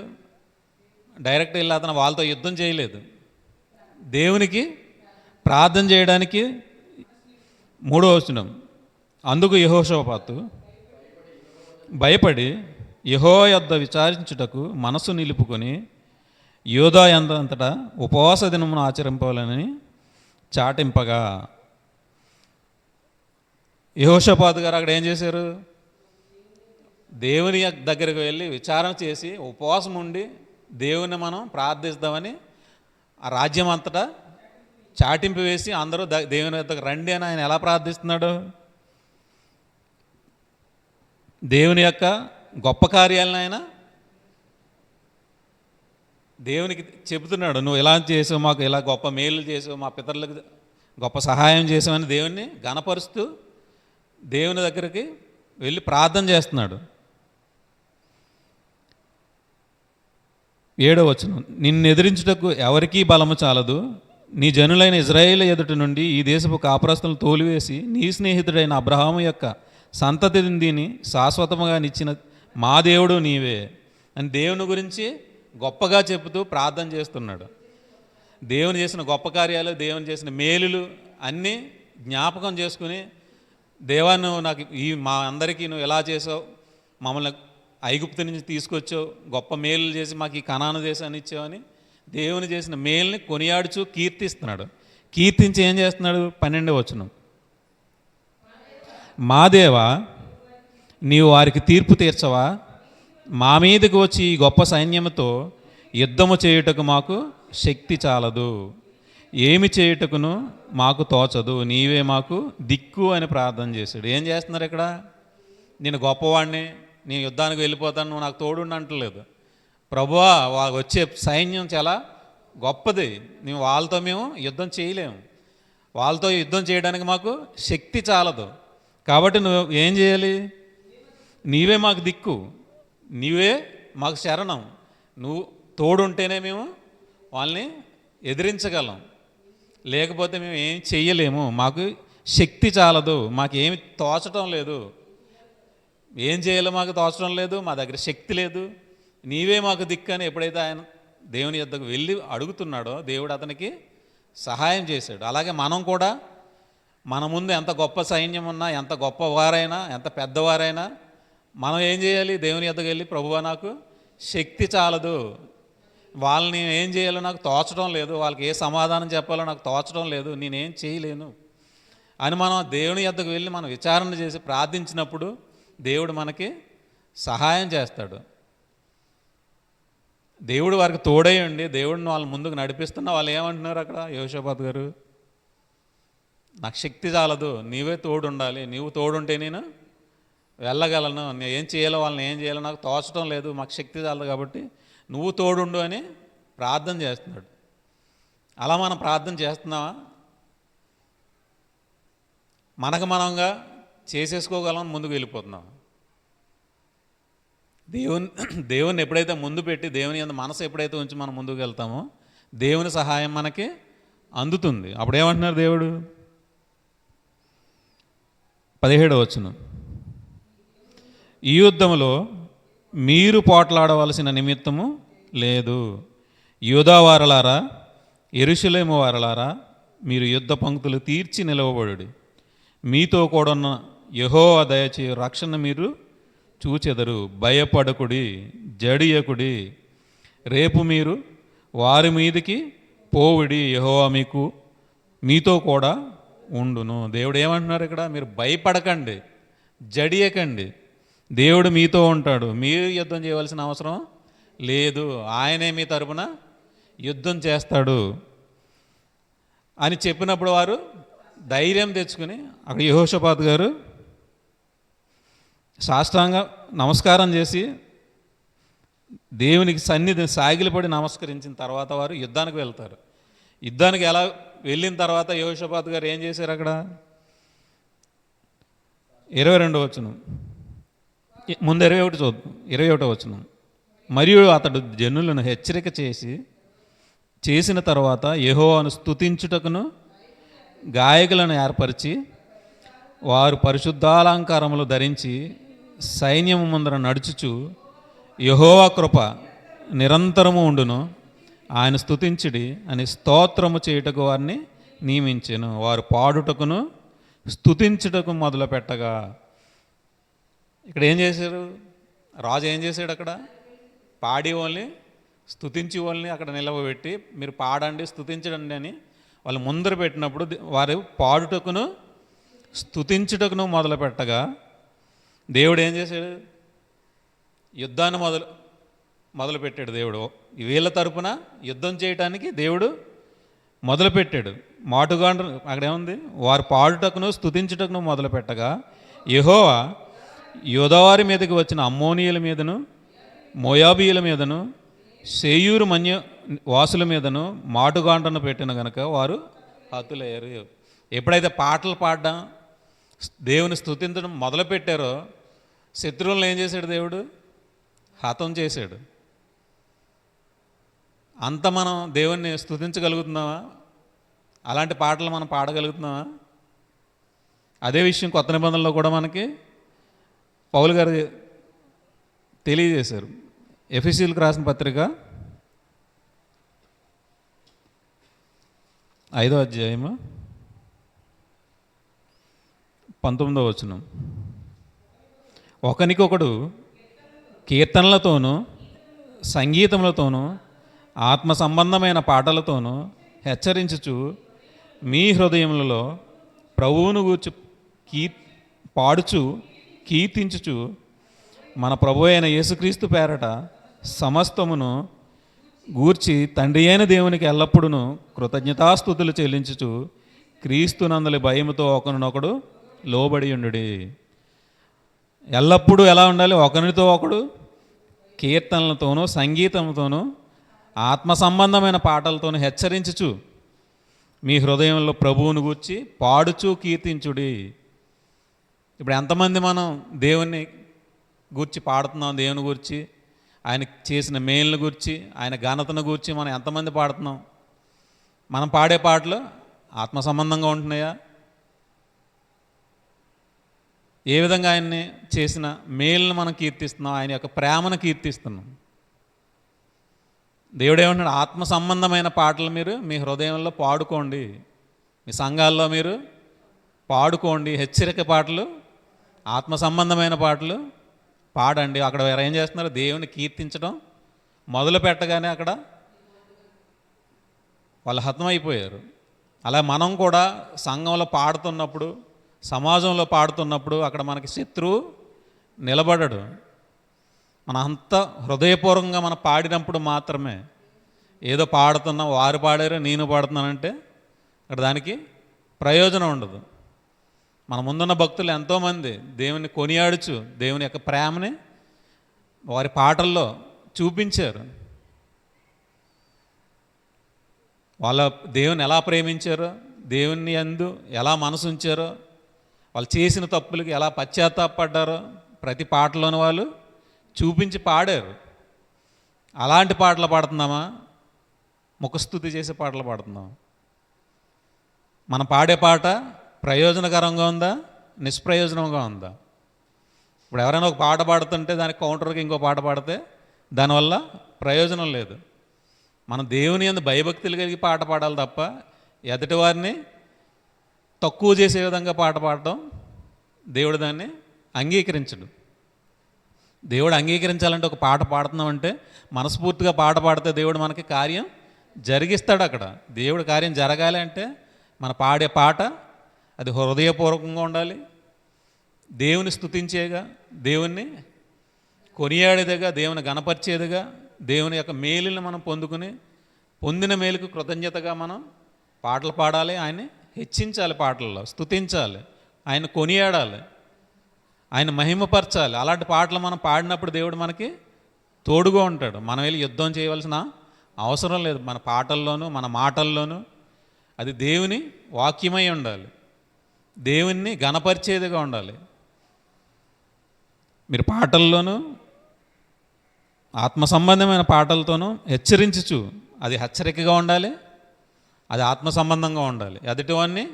డైరెక్ట్ వెళ్ళి అతను వాళ్ళతో యుద్ధం చేయలేదు. దేవునికి ప్రార్థన చేయడానికి 3వ వచనం, అందుకు యెహోషాపాతు భయపడి యెహోవా యొద్ద విచారించుటకు మనసు నిలుపుకొని యోధా అంతటా ఉపవాస దినమును ఆచరింపాలని చాటింపగా. యెహోషాపాతు గారు అక్కడ ఏం చేశారు? దేవుని దగ్గరకు వెళ్ళి విచారణ చేసి ఉపవాసం ఉండి దేవుని మనం ప్రార్థిస్తామని ఆ రాజ్యం అంతటా చాటింపు వేసి అందరూ దేవుని దగ్గర రండి అని ఆయన ఎలా ప్రార్థిస్తున్నాడు? దేవుని యొక్క గొప్ప కార్యాలను ఆయన దేవునికి చెబుతున్నాడు. నువ్వు ఎలా చేసావు, మాకు ఇలా గొప్ప మేలు చేసావు, మా పితరులకు గొప్ప సహాయం చేసావని దేవుణ్ణి గణపరుస్తూ దేవుని దగ్గరికి వెళ్ళి ప్రార్థన చేస్తున్నాడు. 7వ వచనం, నిన్ను ఎదిరించుటకు ఎవరికీ బలము చాలదు, నీ జనులైన ఇజ్రాయేలు ఎదుటి నుండి ఈ దేశపు కాపురస్తులను తోలివేసి నీ స్నేహితుడైన అబ్రహాము యొక్క సంతతిని దీన్ని శాశ్వతముగా నిచ్చిన మా దేవుడు నీవే అని దేవుని గురించి గొప్పగా చెబుతూ ప్రార్థన చేస్తున్నాడు. దేవుని చేసిన గొప్ప కార్యాలు, దేవుని చేసిన మేలులు అన్నీ జ్ఞాపకం చేసుకుని, దేవా నువ్వు నాకు మా అందరికీ నువ్వు ఎలా చేసావు, మమ్మల్ని ఐగుప్తు నుంచి తీసుకొచ్చావు, గొప్ప మేలు చేసి మాకు ఈ కనాను దేశాన్ని ఇచ్చావని దేవుని చేసిన మేలుని కొనియాడుచు కీర్తిస్తున్నాడు. కీర్తించి ఏం చేస్తున్నాడు? 12వ వచనం, మా దేవా నీవు వారికి తీర్పు తీర్చవా, మా మీదకి వచ్చి ఈ గొప్ప సైన్యముతో యుద్ధము చేయుటకు మాకు శక్తి చాలదు, ఏమి చేయుటకును మాకు తోచదు, నీవే మాకు దిక్కు అని ప్రార్థన చేశాడు. ఏం చేస్తున్నారు ఇక్కడ? నేను గొప్పవాడిని, నేను యుద్ధానికి వెళ్ళిపోతాను, నువ్వు నాకు తోడుండి అంటలేదు. ప్రభువా వచ్చే సైన్యం చాలా గొప్పది, మేము యుద్ధం చేయలేము, వాళ్ళతో యుద్ధం చేయడానికి మాకు శక్తి చాలదు, కాబట్టి నువ్వు ఏం చేయాలి? నీవే మాకు దిక్కు, నీవే మాకు శరణం, నువ్వు తోడుంటేనే మేము వాళ్ళని ఎదిరించగలం, లేకపోతే మేము ఏం చెయ్యలేము, మాకు శక్తి చాలదు, మాకేమి తోచటం లేదు, ఏం చేయాలో మాకు తోచడం లేదు, మా దగ్గర శక్తి లేదు, నీవే మాకు దిక్కు అని ఎప్పుడైతే ఆయన దేవుని యొద్దకు వెళ్ళి అడుగుతున్నాడో దేవుడు అతనికి సహాయం చేశాడు. అలాగే మనం కూడా మన ముందు ఎంత గొప్ప సైన్యం ఉన్నా, ఎంత గొప్పవారైనా, ఎంత పెద్దవారైనా మనం ఏం చేయాలి? దేవుని యొద్దకు వెళ్ళి ప్రభువా నాకు శక్తి చాలదు, వాళ్ళని ఏం చేయాలో నాకు తోచడం లేదు, వాళ్ళకి ఏ సమాధానం చెప్పాలో నాకు తోచడం లేదు, నేనేం చేయలేను అని మనం దేవుని యొద్దకు వెళ్ళి మనం విచారణ చేసి ప్రార్థించినప్పుడు దేవుడు మనకి సహాయం చేస్తాడు. దేవుడు వారికి తోడై ఉండి దేవుడిని వాళ్ళ ముందుకు నడిపిస్తున్న వాళ్ళు ఏమంటున్నారు అక్కడ యెహోషాపాతు గారు, నాకు శక్తి చాలదు, నీవే తోడు ఉండాలి, నీవు తోడుంటే నేను వెళ్ళగలను, నేను ఏం చేయాలో వాళ్ళని ఏం చేయాలో నాకు తోచడం లేదు, మాకు శక్తి చాలదు కాబట్టి నువ్వు తోడుండు అని ప్రార్థన చేస్తున్నాడు. అలా మనం ప్రార్థన చేస్తున్నావా? మనకు మనంగా చేసేసుకోగలం, ముందుకు వెళ్ళిపోతున్నాం. దేవుని ఎప్పుడైతే ముందు పెట్టి దేవుని యందు మనసు ఎప్పుడైతే ఉంచి మనం ముందుకు వెళ్తామో దేవుని సహాయం మనకి అందుతుంది. అప్పుడు ఏమంటున్నారు దేవుడు 17వ వచనం, ఈ యుద్ధములో మీరు పోట్లాడవలసిన నిమిత్తము లేదు, యూదావారలారా యెరూషలేము వారలారా మీరు యుద్ధ పంక్తులు తీర్చి నిలవబడుడి, మీతో కూడున్న యెహోవా దయచేయు రక్షణ మీరు చూచెదరు, భయపడకుడి, జడియకుడి, రేపు మీరు వారి మీదికి పోవుడి, యెహోవా మీతో కూడా ఉండును. దేవుడు ఏమంటున్నారు ఇక్కడ, మీరు భయపడకండి, జడియకండి, దేవుడు మీతో ఉంటాడు, మీరు యుద్ధం చేయవలసిన అవసరం లేదు, ఆయనే మీ తరపున యుద్ధం చేస్తాడు అని చెప్పినప్పుడు వారు ధైర్యం తెచ్చుకుని అక్కడ యెహోషాపాతు గారు సాష్టాంగ నమస్కారం చేసి దేవునికి సన్నిధి సాగిలపడి నమస్కరించిన తర్వాత వారు యుద్ధానికి వెళ్తారు. యుద్ధానికి ఎలా వెళ్ళిన తర్వాత యెహోషాపాతు గారు ఏం చేశారు అక్కడ 22వ వచనం, ముందు 21 చూద్దాం. 21వ వచనం, మరియు అతడు జనులను హెచ్చరిక చేసిన తర్వాత యెహోవాను స్తుతించుటకును గాయకులను ఏర్పరిచి వారు పరిశుద్ధాలంకారములు ధరించి సైన్యము ముందర నడుచుచు యెహోవా కృప నిరంతరము ఉండును, ఆయన స్తుతించుడి అని స్తోత్రము చేయుటకు వారిని నియమించెను. వారు పాడుటకును స్తుతించుటకు మొదలు పెట్టగా, ఇక్కడ ఏం చేశారు రాజు, ఏం చేశాడు అక్కడ, పాడి వాళ్ళని స్తుతించి వాళ్ళని అక్కడ నిలవబెట్టి మీరు పాడండి స్తుతించండి అని వాళ్ళు ముందర పెట్టినప్పుడు వారు పాడుటకును స్తుతించుటకును మొదలు పెట్టగా దేవుడు ఏం చేశాడు, యుద్ధాన్ని మొదలుపెట్టాడు. దేవుడు వీళ్ళ తరపున యుద్ధం చేయటానికి దేవుడు మొదలుపెట్టాడు. మాటుగాండ్రు అక్కడ ఏముంది, వారు పాడుటకును స్తుతించుటకును మొదలు పెట్టగా యెహోవా యోదావారి మీదకి వచ్చిన అమ్మోనీయుల మీదను మోయాబీయుల మీదను సేయూరు మన్య వాసుల మీదను మాటుగాండ్రను పెట్టిన గనుక వారు హతులయ్యారు. ఎప్పుడైతే పాటలు పాడడం దేవుని స్తుతించడం మొదలుపెట్టారో శత్రువులను ఏం చేశాడు దేవుడు, హతం చేశాడు. అంత మనం దేవుణ్ణి స్తుతించగలుగుతున్నావా? అలాంటి పాటలు మనం పాడగలుగుతున్నావా? అదే విషయం కొత్త నిబంధనలో కూడా మనకి పౌలు గారు తెలియజేశారు. ఎఫెసీయులకు రాసిన పత్రిక 5వ అధ్యాయము 19వ వచనం, ఒకనికొకడు కీర్తనలతోనూ సంగీతములతోనూ ఆత్మ సంబంధమైన పాటలతోనూ హెచ్చరించుచు మీ హృదయములలో ప్రభువును గూర్చి పాడుచు కీర్తించుచు మన ప్రభు అయిన యేసుక్రీస్తు పేరట సమస్తమును గూర్చి తండ్రి అయిన దేవునికి ఎల్లప్పుడూ కృతజ్ఞతాస్తుతులు చెల్లించుచు క్రీస్తునందలి భయముతో ఒకరినొకడు లోబడి ఉండుడి. ఎల్లప్పుడూ ఎలా ఉండాలి, ఒకరితో ఒకడు కీర్తనలతోనూ సంగీతంతోనూ ఆత్మ సంబంధమైన పాటలతోనూ హెచ్చరించుచు మీ హృదయంలో ప్రభువును గూర్చి పాడుచు కీర్తించుడి. ఇప్పుడు ఎంతమంది మనం దేవుణ్ణి గూర్చి పాడుతున్నాం, దేవుని గురించి, ఆయన చేసిన మేలును గురించి, ఆయన ఘనతను గురించి మనం ఎంతమంది పాడుతున్నాం? మనం పాడే పాటలు ఆత్మ సంబంధంగా ఉంటున్నాయా? ఏ విధంగా ఆయన్ని చేసిన మేలును మనం కీర్తిస్తున్నాం, ఆయన యొక్క ప్రేమను కీర్తిస్తున్నాం. దేవుడు ఏమంటున్నాడు, ఆత్మ సంబంధమైన పాటలు మీరు మీ హృదయంలో పాడుకోండి, మీ సంఘాల్లో మీరు పాడుకోండి. హెచ్చరిక పాటలు, ఆత్మ సంబంధమైన పాటలు పాడండి. అక్కడ ఏం చేస్తున్నారు, దేవుని కీర్తించడం మొదలు పెట్టగానే అక్కడ వాళ్ళు హతమైపోయారు. అలా మనం కూడా సంఘంలో పాడుతున్నప్పుడు, సమాజంలో పాడుతున్నప్పుడు అక్కడ మనకి శత్రువు నిలబడడు. మన అంత హృదయపూర్వకంగా మనం పాడినప్పుడు మాత్రమే. ఏదో పాడుతున్నాం, వారు పాడారు నేను పాడుతున్నానంటే అక్కడ దానికి ప్రయోజనం ఉండదు. మన ముందున్న భక్తులు ఎంతోమంది దేవుని కొనియాడుచు దేవుని యొక్క ప్రేమని వారి పాటల్లో చూపించారు. వాళ్ళ దేవుని ఎలా ప్రేమించారో, దేవుని యందు ఎలా మనసు ఉంచారో, వాళ్ళు చేసిన తప్పులకి ఎలా పశ్చాత్తాపడ్డారో ప్రతి పాటలోని వాళ్ళు చూపించి పాడారు. అలాంటి పాటలు పాడుతున్నామా, ముఖస్తుతి చేసే పాటలు పాడుతున్నామా? మనం పాడే పాట ప్రయోజనకరంగా ఉందా, నిష్ప్రయోజనంగా ఉందా? ఇప్పుడు ఎవరైనా ఒక పాట పాడుతుంటే దానికి కౌంటర్కి ఇంకో పాట పాడితే దానివల్ల ప్రయోజనం లేదు. మనం దేవుని యందు భయభక్తులు కలిగి పాట పాడాలి తప్ప ఎదుటి వారిని తక్కువ చేసే విధంగా పాట పాడటం దేవుడు దాన్ని అంగీకరించడు. దేవుడు అంగీకరించాలంటే ఒక పాట పాడుతున్నామంటే మనస్ఫూర్తిగా పాట పాడితే దేవుడు మనకి కార్యం జరిగిస్తాడు. అక్కడ దేవుడు కార్యం జరగాలి అంటే మన పాడే పాట అది హృదయపూర్వకంగా ఉండాలి, దేవుని స్తుతించేగా, దేవుణ్ణి కొనియాడేదిగా, దేవుని గణపరిచేదిగా, దేవుని యొక్క మేలుని మనం పొందిన మేలుకు కృతజ్ఞతగా మనం పాటలు పాడాలి. ఆయన్ని హెచ్చించాలి, పాటల్లో స్తుతించాలి, ఆయన కొనియాడాలి, ఆయన మహిమపరచాలి. అలాంటి పాటలు మనం పాడినప్పుడు దేవుడు మనకి తోడుగా ఉంటాడు. మనం వెళ్ళి యుద్ధం చేయవలసిన అవసరం లేదు. మన పాటల్లోనూ మన మాటల్లోనూ అది దేవుని వాక్యమై ఉండాలి, దేవుణ్ణి గణపరిచేదిగా ఉండాలి. మీరు పాటల్లోనూ ఆత్మ సంబంధమైన పాటలతోనూ హెచ్చరించుచు, అది హెచ్చరికగా ఉండాలి, అది ఆత్మ సంబంధంగా ఉండాలి. ఎదుటివారిని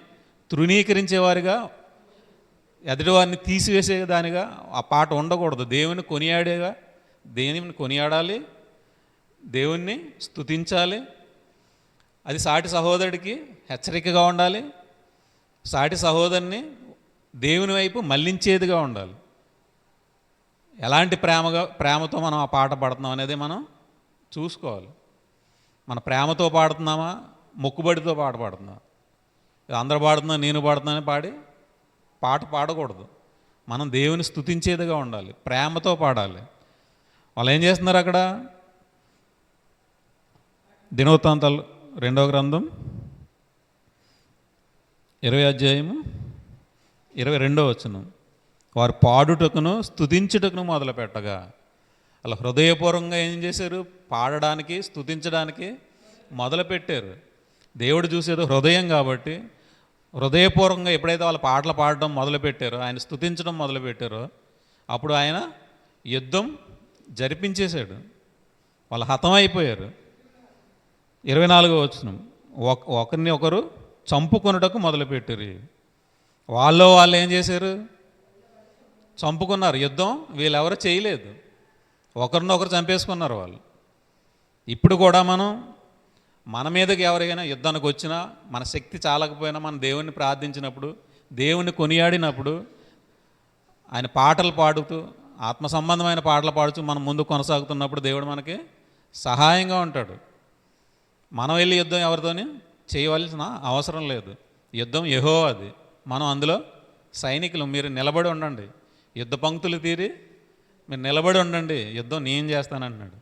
తృణీకరించేవారిగా, ఎదుటివారిని తీసివేసే దానిగా ఆ పాట ఉండకూడదు. దేవుని కొనియాడేగా, దేవుని కొనియాడాలి, దేవుణ్ణి స్తుతించాలి. అది సాటి సహోదరుడికి హెచ్చరికగా ఉండాలి, సాటి సహోదరుని దేవుని వైపు మళ్ళించేదిగా ఉండాలి. ఎలాంటి ప్రేమతో మనం ఆ పాట పాడుతున్నాం అనేది మనం చూసుకోవాలి. మన ప్రేమతో పాడుతున్నామా, మొక్కుబడితో పాట పాడుతున్నాం? అందరూ పాడుతున్నా నేను పాడుతున్నా అని పాట పాడకూడదు. మనం దేవుని స్తుతించేదిగా ఉండాలి, ప్రేమతో పాడాలి. వాళ్ళు ఏం చేస్తున్నారు అక్కడ? దినవృత్తాంతాలు 2వ గ్రంథం 20వ అధ్యాయము 22వ వచనం. వారు పాడుటకును స్తుతించుటకును మొదలుపెట్టగా, అలా హృదయపూర్వకంగా ఏం చేశారు? పాడడానికి, స్తుతించడానికి మొదలుపెట్టారు. దేవుడు చూసేది హృదయం కాబట్టి హృదయపూర్వకంగా ఎప్పుడైతే వాళ్ళు పాటలు పాడడం మొదలుపెట్టారో, ఆయన స్తుతించడం మొదలుపెట్టారో, అప్పుడు ఆయన యుద్ధం జరిపించేశాడు. వాళ్ళు హతమైపోయారు. 24వ వచనం. ఒకరిని ఒకరు చంపుకొనుటకు మొదలుపెట్టారు. వాళ్ళు ఏం చేశారు? చంపుకున్నారు. యుద్ధం వీళ్ళెవరూ చేయలేదు, ఒకరినొకరు చంపేసుకున్నారు వాళ్ళు. ఇప్పుడు కూడా మన మీదకి ఎవరైనా యుద్ధానికి వచ్చినా, మన శక్తి చాలకపోయినా, మన దేవుణ్ణి ప్రార్థించినప్పుడు, దేవుణ్ణి కొనియాడినప్పుడు, ఆయన పాటలు పాడుతూ, ఆత్మ సంబంధమైన పాటలు పాడుతూ మనం ముందు కొనసాగుతున్నప్పుడు దేవుడు మనకి సహాయంగా ఉంటాడు. మనం వెళ్ళి యుద్ధం ఎవరితోని చేయవలసిన అవసరం లేదు. యుద్ధం యెహోవాది, మనం అందులో సైనికులు. మీరు నిలబడి ఉండండి, యుద్ధ పంక్తులు తీరి మీరు నిలబడి ఉండండి, యుద్ధం నేను చేస్తానంటున్నాడు.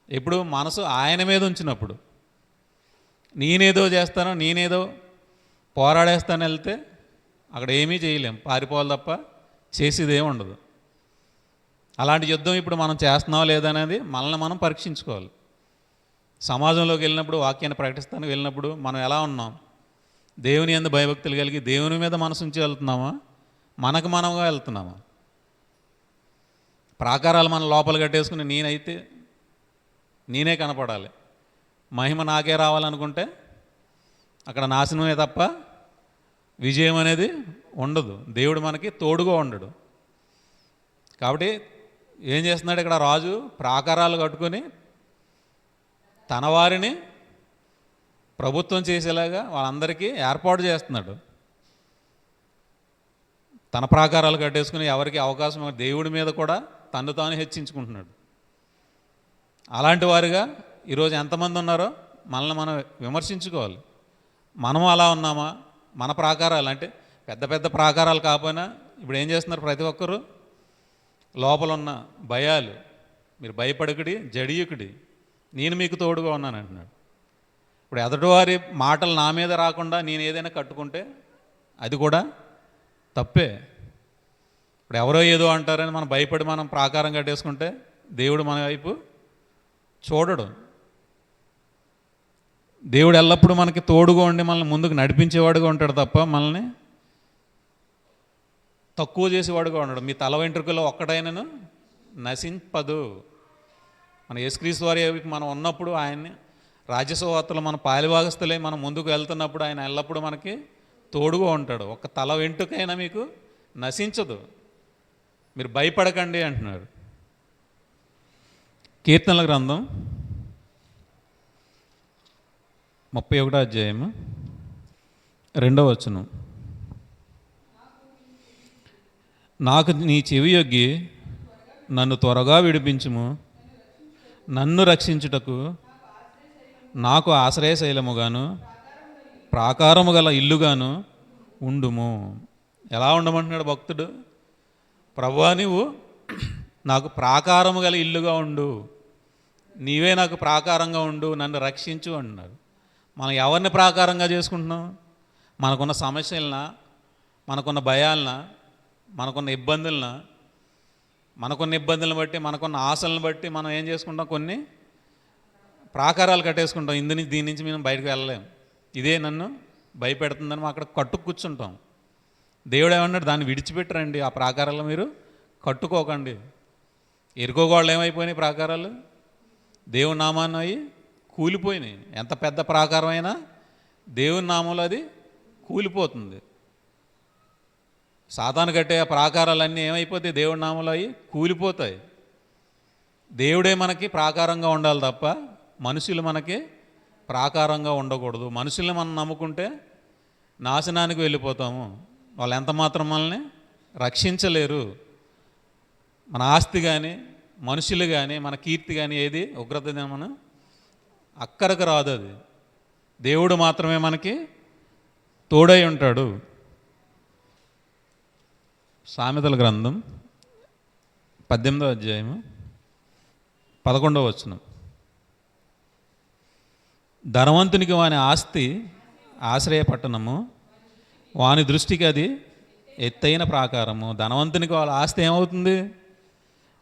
ఇప్పుడు మనసు ఆయన మీద ఉంచినప్పుడు, నేనేదో చేస్తానో, నేనేదో పోరాడేస్తాను వెళ్తే అక్కడ ఏమీ చేయలేం, పారిపోవాలి తప్ప చేసేది ఏమి ఉండదు. అలాంటి యుద్ధం ఇప్పుడు మనం చేస్తున్నావా లేదనేది మనల్ని మనం పరీక్షించుకోవాలి. సమాజంలోకి వెళ్ళినప్పుడు, వాక్యాన్ని ప్రకటిస్తానికి వెళ్ళినప్పుడు మనం ఎలా ఉన్నాం? దేవుని యందు భయభక్తులు కలిగి దేవుని మీద మనసు ఉంచి వెళ్తున్నామా, మనకు మనముగా వెళ్తున్నామా? ప్రాకారాలు మన లోపల కట్టేసుకుని నేనే కనపడాలి, మహిమ నాకే రావాలనుకుంటే అక్కడ నాశనమే తప్ప విజయం అనేది ఉండదు. దేవుడు మనకి తోడుగా ఉండడు. కాబట్టి ఏం చేస్తున్నాడు ఇక్కడ? రాజు ప్రాకారాలు కట్టుకొని తన వారిని ప్రభుత్వం చేసేలాగా వాళ్ళందరికీ ఏర్పాటు చేస్తున్నాడు. తన ప్రాకారాలు కట్టేసుకుని ఎవరికి అవకాశం, దేవుడి మీద కూడా తను తాను హెచ్చించుకుంటున్నాడు. అలాంటి వారుగా ఈరోజు ఎంతమంది ఉన్నారో మనల్ని మనం విమర్శించుకోవాలి. మనం అలా ఉన్నామా? మన ప్రాకారాలు అంటే పెద్ద పెద్ద ప్రాకారాలు కాకపోయినా ఇప్పుడు ఏం చేస్తున్నారు ప్రతి ఒక్కరూ? లోపల ఉన్న భయాలు, మీరు భయపడకుడి జడియుకుడి, నేను మీకు తోడుగా ఉన్నాను అంటున్నాడు. ఇప్పుడు ఎదుటివారి మాటలు నా మీద రాకుండా నేను ఏదైనా కట్టుకుంటే అది కూడా తప్పే. ఇప్పుడు ఎవరో ఏదో అంటారని మనం భయపడి మనం ప్రాకారం కట్టేసుకుంటే దేవుడు మన వైపు చూడడు. దేవుడు ఎల్లప్పుడూ మనకి తోడుగా ఉండి మనల్ని ముందుకు నడిపించేవాడుగా ఉంటాడు తప్ప మనల్ని తక్కువ చేసేవాడుగా ఉన్నాడు. మీ తల వెంట్రుకలో ఒక్కటైనను నశింపదు. మన యేసుక్రీస్తు వారి మనం ఉన్నప్పుడు ఆయన్ని రాజ్యసువార్తలో మన పాలిభాగస్తులే మనం ముందుకు వెళ్తున్నప్పుడు ఆయన ఎల్లప్పుడూ మనకి తోడుగా ఉంటాడు. ఒక్క తల వెంట్రుకైనా మీకు నశించదు, మీరు భయపడకండి అంటున్నాడు. కీర్తనల గ్రంథం 31వ అధ్యాయము 2వ వచనం. నాకు నీ చెవి యొగ్గి నన్ను త్వరగా విడిపించుము, నన్ను రక్షించుటకు నాకు ఆశ్రయశైలముగాను ప్రాకారము గల ఇల్లుగాను ఉండుము. ఎలా ఉండమంటున్నాడు భక్తుడు? ప్రభువా నీవు నాకు ప్రాకారము గల ఇల్లుగా ఉండు, నీవే నాకు ప్రాకారంగా ఉండు, నన్ను రక్షించు అంటున్నాడు. మనం ఎవరిని ప్రాకారంగా చేసుకుంటున్నాం? మనకున్న సమస్యలనా, మనకున్న భయాలనా, మనకున్న ఇబ్బందులనా? మనకున్న ఇబ్బందులను బట్టి, మనకున్న ఆశలను బట్టి మనం ఏం చేసుకుంటాం? కొన్ని ప్రాకారాలు కట్టేసుకుంటాం. దీని నుంచి మేము బయటకు వెళ్ళలేం, ఇదే నన్ను భయపెడుతుందని అక్కడ కట్టుకు కూర్చుంటాం. దేవుడు ఏమన్నాడు? దాన్ని విడిచిపెట్టరండి, ఆ ప్రాకారాలు మీరు కట్టుకోకండి. ఎరుకోగోళ్ళు ఏమైపోయినాయి? ప్రాకారాలు దేవుని నామాన్ని అవి కూలిపోయినాయి. ఎంత పెద్ద ప్రాకారం అయినా దేవుని నామంలో అది కూలిపోతుంది. సాతాను కట్టే ఆ ప్రాకారాలన్నీ ఏమైపోతాయి? దేవుడి నామంలో అవి కూలిపోతాయి. దేవుడే మనకి ప్రాకారంగా ఉండాలి తప్ప మనుషులు మనకి ప్రాకారంగా ఉండకూడదు. మనుషుల్ని మనం నమ్ముకుంటే నాశనానికి వెళ్ళిపోతాము. వాళ్ళు ఎంత మాత్రం మనల్ని రక్షించలేరు. మన ఆస్తి కానీ, మనుషులు కానీ, మన కీర్తి కానీ ఏది ఉగ్రత మనం అక్కరకు రాదు. అది దేవుడు మాత్రమే మనకి తోడై ఉంటాడు. సామెతల గ్రంథం 18వ అధ్యాయము 11వ వచనం. ధనవంతునికి వాని ఆస్తి ఆశ్రయపట్టణము, వాని దృష్టికి అది ఎత్తైన ప్రాకారము. ధనవంతునికి వాళ్ళ ఆస్తి ఏమవుతుంది?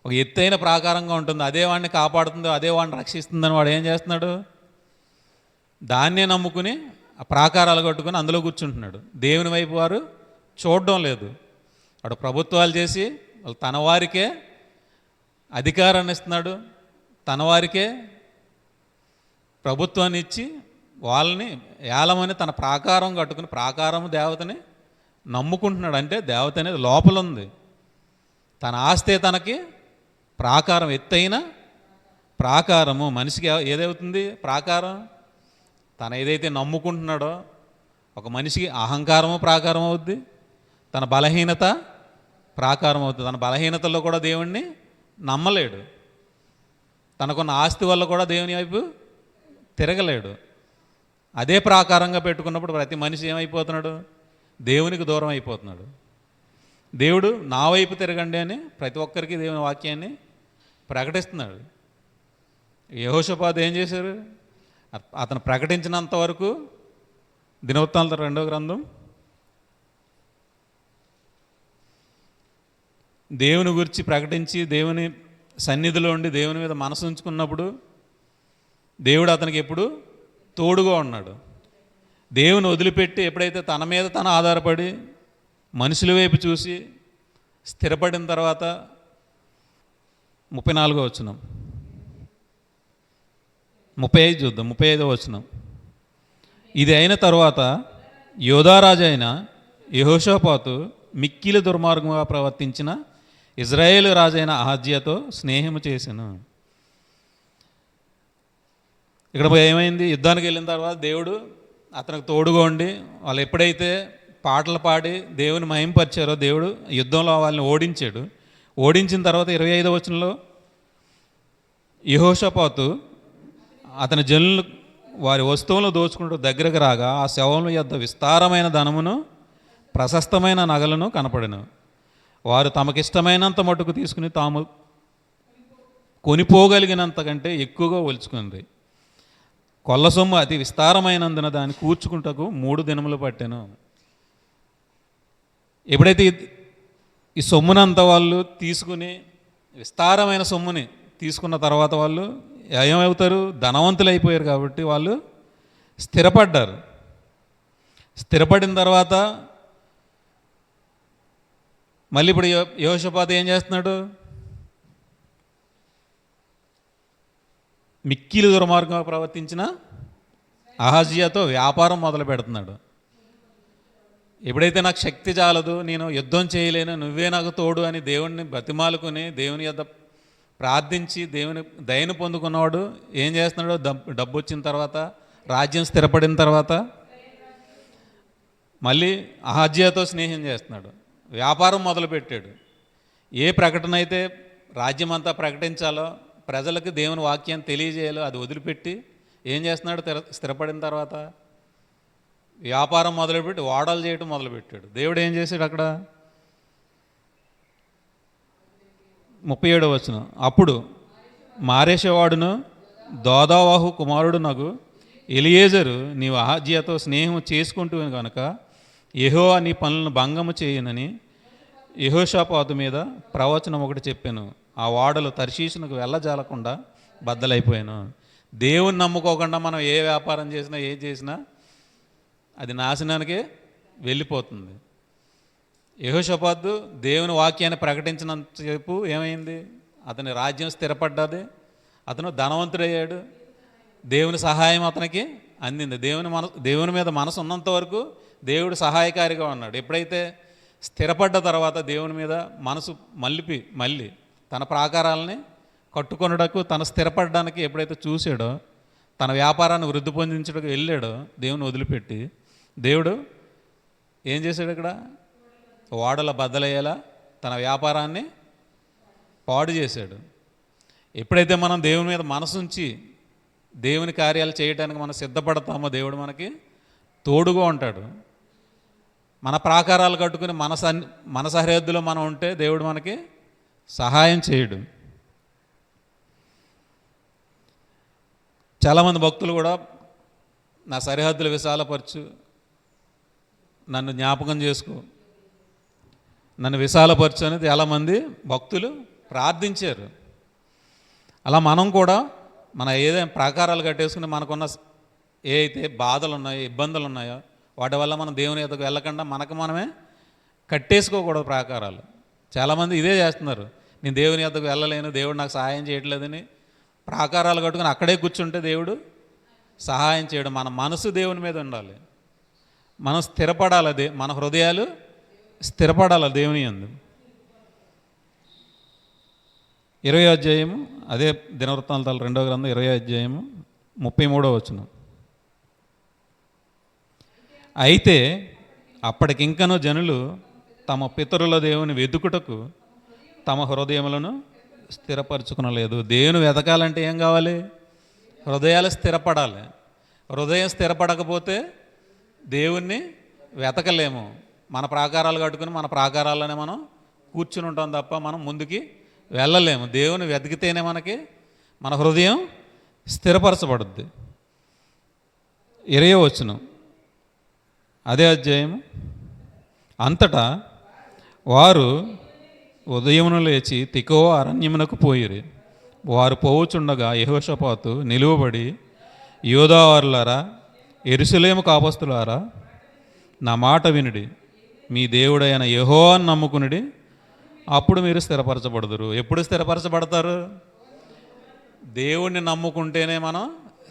ఒక ఎత్తైన ప్రాకారంగా ఉంటుంది. అదే వాడిని కాపాడుతుంది, అదే వాడిని రక్షిస్తుందని వాడు ఏం చేస్తున్నాడు? దాన్నే నమ్ముకుని ఆ ప్రాకారాలు కట్టుకుని అందులో కూర్చుంటున్నాడు. దేవుని వైపు వారు చూడడం లేదు. వాడు ప్రభుత్వాలు చేసి వాళ్ళు తన వారికే అధికారాన్ని ఇస్తున్నాడు, తన వారికే ప్రభుత్వాన్ని ఇచ్చి వాళ్ళని ఏలమని తన ప్రాకారం కట్టుకుని ప్రాకారము దేవతని నమ్ముకుంటున్నాడు. అంటే దేవత అనేది లోపల ఉంది. తన ఆస్తే తనకి ప్రాకారం, ఎత్తైన ప్రాకారము. మనిషికి ఏదవుతుంది ప్రాకారం? తన ఏదైతే నమ్ముకుంటున్నాడో, ఒక మనిషికి అహంకారము ప్రాకారం అవుద్ది, తన బలహీనత ప్రాకారం అవుతుంది. తన బలహీనతల్లో కూడా దేవుణ్ణి నమ్మలేడు. తనకున్న ఆస్తి వల్ల కూడా దేవుని వైపు తిరగలేడు. అదే ప్రాకారంగా పెట్టుకున్నప్పుడు ప్రతి మనిషి ఏమైపోతున్నాడు? దేవునికి దూరం అయిపోతున్నాడు. దేవుడు నా వైపు తిరగండి అని ప్రతి ఒక్కరికి దేవుని వాక్యాన్ని ప్రకటిస్తున్నాడు. యెహోషాపాతు ఏం చేశారు? అతను ప్రకటించినంత వరకు, దినవృత్తాంతం 2వ గ్రంథం, దేవుని గురించి ప్రకటించి దేవుని సన్నిధిలో ఉండి దేవుని మీద మనసు ఉంచుకున్నప్పుడు దేవుడు అతనికి ఎప్పుడు తోడుగా ఉన్నాడు. దేవుని వదిలిపెట్టి ఎప్పుడైతే తన మీద తను ఆధారపడి మనుషుల వైపు చూసి స్థిరపడిన తర్వాత 34వ వచనం, 35 చూద్దాం. 35వ వచనం. ఇది అయిన తర్వాత యోధారాజు అయిన యెహోషాపాతు మిక్కిలి దుర్మార్గంగా ప్రవర్తించిన ఇజ్రాయేలు రాజైన అహజ్యాతో స్నేహము చేసెను. ఇక్కడ ఏమైంది? యుద్ధానికి వెళ్ళిన తర్వాత దేవుడు అతనికి తోడుగా ఉండి వాళ్ళు ఎప్పుడైతే పాటలు పాడి దేవుని మహింపరిచారో దేవుడు యుద్ధంలో వాళ్ళని ఓడించాడు. ఓడించిన తర్వాత 25వ వచనంలో యెహోషాపాతు అతని జనులు వారి వస్తువులను దోచుకుంటూ దగ్గరకు రాగా ఆ శవముల యొద్ద విస్తారమైన ధనమును ప్రశస్తమైన నగలను కనపడెను. వారు తమకిష్టమైనంత మటుకు తీసుకుని తాము కొనిపోగలిగినంత కంటే ఎక్కువగా ఒలుచుకుంది. కొల్ల సొమ్ము అతి విస్తారమైనందున దాన్ని కూర్చుకుంటకు 3 దినములు పట్టెను. ఎప్పుడైతే ఈ సొమ్మునంతా వాళ్ళు తీసుకుని విస్తారమైన సొమ్ముని తీసుకున్న తర్వాత వాళ్ళు ఏమవుతారు? ధనవంతులు అయిపోయారు. కాబట్టి వాళ్ళు స్థిరపడ్డారు. స్థిరపడిన తర్వాత మళ్ళీ ఇప్పుడు యెహోషాపాతు ఏం చేస్తున్నాడు? మిక్కిలి దుర్మార్గంగా ప్రవర్తించిన అహజ్యాతో వ్యాపారం మొదలు పెడుతున్నాడు. ఎప్పుడైతే నాకు శక్తి చాలదు, నేను యుద్ధం చేయలేను, నువ్వే నాకు తోడు అని దేవుణ్ణి బతిమాలుకుని దేవుని యొద్ద ప్రార్థించి దేవుని దయను పొందుకున్నవాడు ఏం చేస్తున్నాడు? డబ్బు వచ్చిన తర్వాత, రాజ్యం స్థిరపడిన తర్వాత మళ్ళీ అహజ్యాతో స్నేహం చేస్తున్నాడు. వ్యాపారం మొదలుపెట్టాడు. ఏ ప్రకటన అయితే రాజ్యం అంతా ప్రకటించాలో, ప్రజలకు దేవుని వాక్యాన్ని తెలియజేయాలో అది వదిలిపెట్టి ఏం చేస్తున్నాడు? స్థిరపడిన తర్వాత వ్యాపారం మొదలుపెట్టి వాడాలు చేయటం మొదలుపెట్టాడు. దేవుడు ఏం చేశాడు అక్కడ? 37వ వచనం, అప్పుడు మారేషవాడును దోదావాహు కుమారుడు నగు ఎలియేజరు నీవు అహజ్యాతో స్నేహం చేసుకుంటూ కనుక యెహోవా నీ పనులను భంగము చేయనని యెహోషాపాతు మీద ప్రవచనం ఒకటి చెప్పాను. ఆ వాడలు తర్షీషునకు వెళ్ళజాలకుండా బద్దలైపోయాను. దేవుని నమ్ముకోకుండా మనం ఏ వ్యాపారం చేసినా ఏం చేసినా అది నాశనానికే వెళ్ళిపోతుంది. యెహోషాపాతు దేవుని వాక్యాన్ని ప్రకటించినంతసేపు ఏమైంది? అతని రాజ్యం స్థిరపడ్డది. అతను ధనవంతుడయ్యాడు. దేవుని సహాయం అతనికి అందింది. దేవుని మీద మనసు ఉన్నంత వరకు దేవుడు సహాయకారిగా ఉన్నాడు. ఎప్పుడైతే స్థిరపడ్డ తర్వాత దేవుని మీద మనసు మళ్ళీ తన ప్రాకారాలని కట్టుకొనుటకు, తన స్థిరపడడానికి ఎప్పుడైతే చూశాడో, తన వ్యాపారాన్ని వృద్ధి పొందించడానికి వెళ్ళాడో దేవుని వదిలిపెట్టి, దేవుడు ఏం చేశాడు? ఇక్కడ ఓడల బద్దలయ్యేలా తన వ్యాపారాన్ని పాడు చేశాడు. ఎప్పుడైతే మనం దేవుని మీద మనసుంచి దేవుని కార్యాలు చేయడానికి మనం సిద్ధపడతామో దేవుడు మనకి తోడుగా ఉంటాడు. మన ప్రాకారాలు కట్టుకుని మన సరిహద్దులో మనం ఉంటే దేవుడు మనకి సహాయం చేయడు. చాలామంది భక్తులు కూడా నా సరిహద్దులు విశాలపరచు, నన్ను జ్ఞాపకం చేసుకో, నన్ను విశాలపరచు అనేది చాలామంది భక్తులు ప్రార్థించారు. అలా మనం కూడా మన ఏదైనా ప్రాకారాలు కట్టేసుకుని మనకున్న ఏ అయితే బాధలు ఉన్నాయో, ఇబ్బందులు ఉన్నాయో వాటి వల్ల మనం దేవుని ఎదుగు వెళ్ళకుండా మనమే కట్టేసుకోకూడదు ప్రాకారాలు. చాలామంది ఇదే చేస్తున్నారు. నేను దేవుని ఎదుగు వెళ్ళలేను, దేవుడు నాకు సహాయం చేయట్లేదని ప్రాకారాలు కట్టుకుని అక్కడే కూర్చుంటే దేవుడు సహాయం చేయడం. మన మనసు దేవుని మీద ఉండాలి. మనం స్థిరపడాలి. మన హృదయాలు స్థిరపడాలి దేవుని యందు. 20వ అధ్యాయము, అదే దినవృత్తాంతాలు 2వ గ్రంథం 20వ అధ్యాయము 33వ వచనం. అయితే అప్పటికింకనూ జనులు తమ పితరుల దేవుని వెతుకుటకు తమ హృదయములను స్థిరపరచుకునలేదు. దేవుని వెతకాలంటే ఏం కావాలి? హృదయాలు స్థిరపడాలి. హృదయం స్థిరపడకపోతే దేవుణ్ణి వెతకలేము. మన ప్రాకారాలు కట్టుకుని మన ప్రాకారాల్లోనే మనం కూర్చుని ఉంటాం తప్ప మనం ముందుకి వెళ్ళలేము. దేవుని వెతికితేనే మన హృదయం స్థిరపరచబడుద్ది. 20వ వచనం అదే అధ్యాయము. అంతటా వారు ఉదయమును లేచి తికోవ అరణ్యమునకు పోయిరి. వారు పోవుచుండగా యెహోషాపాతు నిలువబడి, యోధావారులారా, యెరూషలేము కాపస్తులారా, నా మాట వినుడి, మీ దేవుడైన యెహోవాను నమ్ముకునుడి, అప్పుడు మీరు స్థిరపరచబడుదురు. ఎప్పుడు స్థిరపరచబడతారు? దేవుణ్ణి నమ్ముకుంటేనే మనం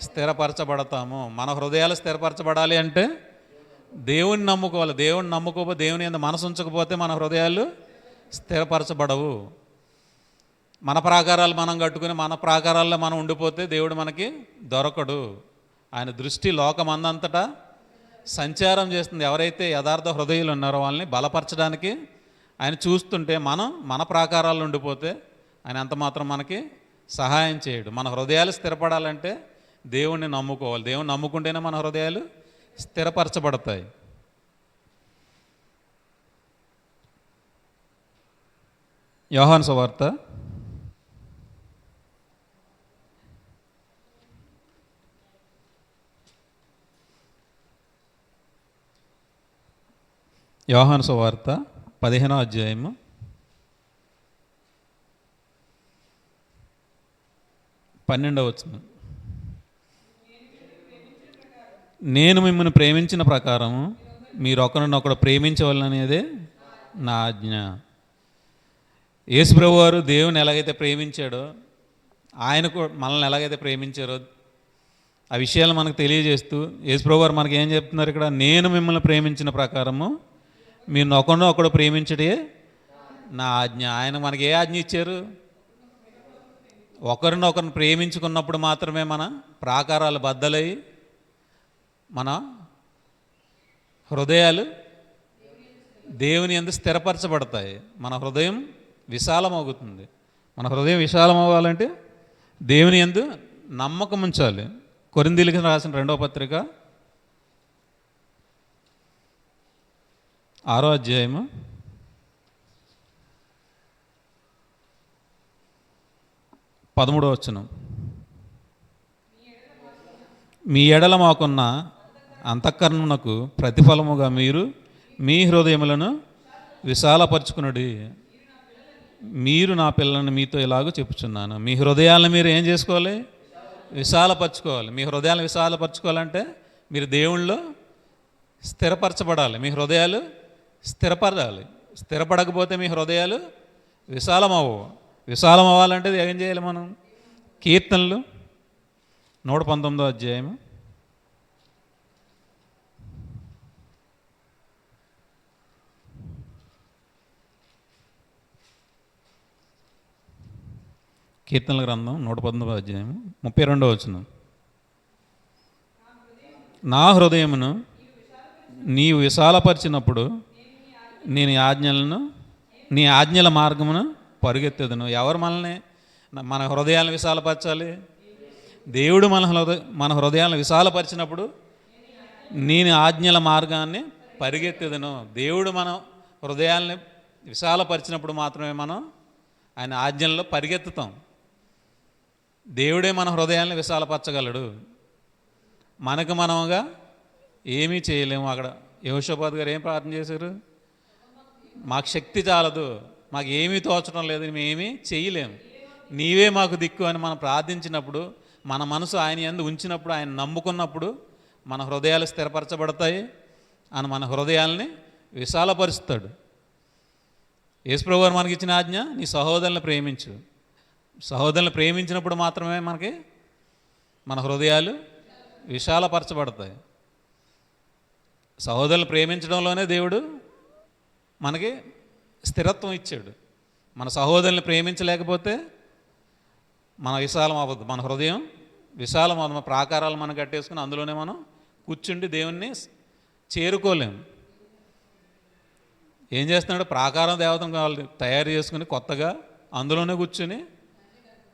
స్థిరపరచబడతాము. మన హృదయాలు స్థిరపరచబడాలి అంటే దేవుణ్ణి నమ్ముకోవాలి. దేవుణ్ణి నమ్ముకోకపోతే, దేవుని యందు మనసు ఉంచకపోతే మన హృదయాలు స్థిరపరచబడవు. మన ప్రాకారాలు మనం కట్టుకుని మన ప్రాకారాల్లో మనం ఉండిపోతే దేవుడు మనకి దొరకడు. ఆయన దృష్టి లోకమందంతటా సంచారం చేస్తుంది. ఎవరైతే యథార్థ హృదయాలు ఉన్నారో వాళ్ళని బలపరచడానికి ఆయన చూస్తుంటే, మన ప్రాకారాల్లో ఉండిపోతే ఆయన అంత మాత్రం మనకి సహాయం చేయడు. మన హృదయాలు స్థిరపడాలంటే దేవుణ్ణి నమ్ముకోవాలి. దేవుణ్ణి నమ్ముకుంటేనే మన హృదయాలు స్థిరపరచబడతాయి. యోహాను సువార్త 15వ అధ్యాయము 12వ వచనం. నేను మిమ్మల్ని ప్రేమించిన ప్రకారము మీరు ఒకరినొకడు ప్రేమించవలననేదే నా ఆజ్ఞ. యేసు ప్రభువు వారు దేవుని ఎలాగైతే ప్రేమించాడో, ఆయన మనల్ని ఎలాగైతే ప్రేమించారో ఆ విషయాలు మనకు తెలియజేస్తూ యేసు ప్రభువు వారు మనకి ఏం చెప్తున్నారు ఇక్కడ? నేను మిమ్మల్ని ప్రేమించిన ప్రకారము మీరు ఒకరినొకడు ప్రేమించడే నా ఆజ్ఞ. ఆయన మనకి ఏ ఆజ్ఞ ఇచ్చారు? ఒకరినొకరిని ప్రేమించుకున్నప్పుడు మాత్రమే మన ప్రాకారాలు బద్దలై మన హృదయాలు దేవుని యందు స్థిరపరచబడతాయి. మన హృదయం విశాలమవుతుంది. మన హృదయం విశాలం అవ్వాలంటే దేవుని యందు నమ్మకం ఉంచాలి. కొరింథీయులకు రాసిన 2వ పత్రిక 6వ అధ్యాయము 13వ వచనం. మీ ఎడల మాకున్న అంతఃకరణమునకు ప్రతిఫలముగా మీరు మీ హృదయములను విశాలపరచుకునుడి. మీరు నా పిల్లలను మీతో ఇలాగూ చెప్పుచున్నాను. మీ హృదయాలను మీరు ఏం చేసుకోవాలి? విశాలపరచుకోవాలి. మీ హృదయాలను విశాలపరచుకోవాలంటే మీరు దేవుళ్ళలో స్థిరపరచబడాలి. మీ హృదయాలు స్థిరపడాలి. స్థిరపడకపోతే మీ హృదయాలు విశాలమవ్వవు. విశాలం అవ్వాలంటే ఏం చేయాలి మనం? కీర్తనలు 119వ అధ్యాయము 119వ అధ్యాయము 32వ వచనం. నా హృదయమును నీవు విశాలపరిచినప్పుడు నేను నీ ఆజ్ఞల మార్గమును పరుగెత్తెదను. ఎవరు మనల్ని మన హృదయాలను విశాలపరచాలి? దేవుడు మన హృదయాలను విశాలపరిచినప్పుడు నేను ఆజ్ఞల మార్గాన్ని పరిగెత్తెదను. దేవుడు మన హృదయాల్ని విశాలపరిచినప్పుడు మాత్రమే మనం ఆయన ఆజ్ఞల్లో పరిగెత్తుతాం. దేవుడే మన హృదయాల్ని విశాలపరచగలడు. మనకు మనముగా ఏమీ చేయలేము. అక్కడ యెహోషాపాతు గారు ఏం ప్రార్థన చేశారు? మాకు శక్తి చాలదు, మాకు ఏమీ తోచడం లేదు, మేమేమీ చేయలేము, నీవే మాకు దిక్కు అని మనం ప్రార్థించినప్పుడు, మన మనసు ఆయన యందు ఉంచినప్పుడు, ఆయన నమ్ముకున్నప్పుడు మన హృదయాలు స్థిరపరచబడతాయి. అని మన హృదయాల్ని విశాలపరుస్తాడు. యేసుప్రభువు వారు మనకి ఇచ్చిన ఆజ్ఞ, నీ సహోదరులను ప్రేమించు. సహోదరులను ప్రేమించినప్పుడు మాత్రమే మనకి మన హృదయాలు విశాలపరచబడతాయి. సహోదరులను ప్రేమించడంలోనే దేవుడు మనకి స్థిరత్వం ఇచ్చాడు. మన సహోదరుని ప్రేమించలేకపోతే మన విశాలం అవ్వదు. మన హృదయం విశాలం అవ్వదు. మన ప్రాకారాలు మనం కట్టేసుకుని అందులోనే మనం కూర్చుండి దేవుణ్ణి చేరుకోలేము. ఏం చేస్తున్నాడు? ప్రాకారం దేవతను కావాలి తయారు చేసుకుని కొత్తగా అందులోనే కూర్చుని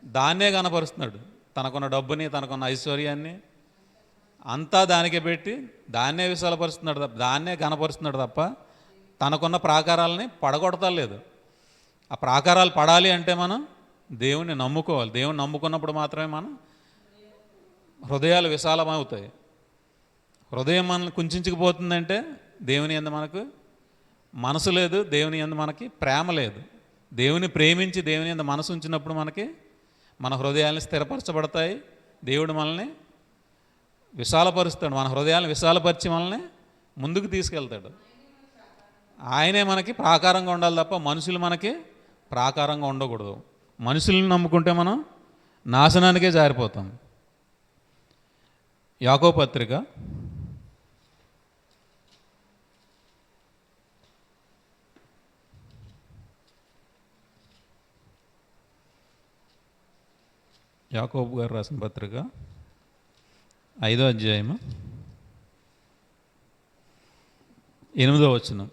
దాన్నే కనపరుస్తున్నాడు. తనకున్న డబ్బుని, తనకున్న ఐశ్వర్యాన్ని అంతా దానికే పెట్టి దాన్నే విశాలపరుస్తున్నాడు, దాన్నే కనపరుస్తున్నాడు తప్ప తనకున్న ప్రాకారాలని పడగొడతలేదు. ఆ ప్రాకారాలు పడాలి అంటే మనం దేవుణ్ణి నమ్ముకోవాలి. దేవుణ్ణి నమ్ముకున్నప్పుడు మాత్రమే మనం హృదయాలు విశాలమవుతాయి. హృదయం మనల్ని కుంచుకుపోతుందంటే దేవుని యందు మనకు మనసు లేదు, దేవుని యందు మనకి ప్రేమ లేదు. దేవుని ప్రేమించి దేవుని యందు మనసు ఉంచినప్పుడు మనకి మన హృదయాలను స్థిరపరచబడతాయి. దేవుడు మనల్ని విశాలపరుస్తాడు. మన హృదయాలను విశాలపరిచి మనల్ని ముందుకు తీసుకెళ్తాడు. ఆయనే మనకి ప్రాకారంగా ఉండాలి తప్ప మనుషులు మనకి ప్రాకారంగా ఉండకూడదు. మనుషులను నమ్ముకుంటే మనం నాశనానికే జారిపోతాం. యాకోబు పత్రిక 'యాకోబు గారు రాసిన పత్రిక 5వ అధ్యాయము 8వ వచనం.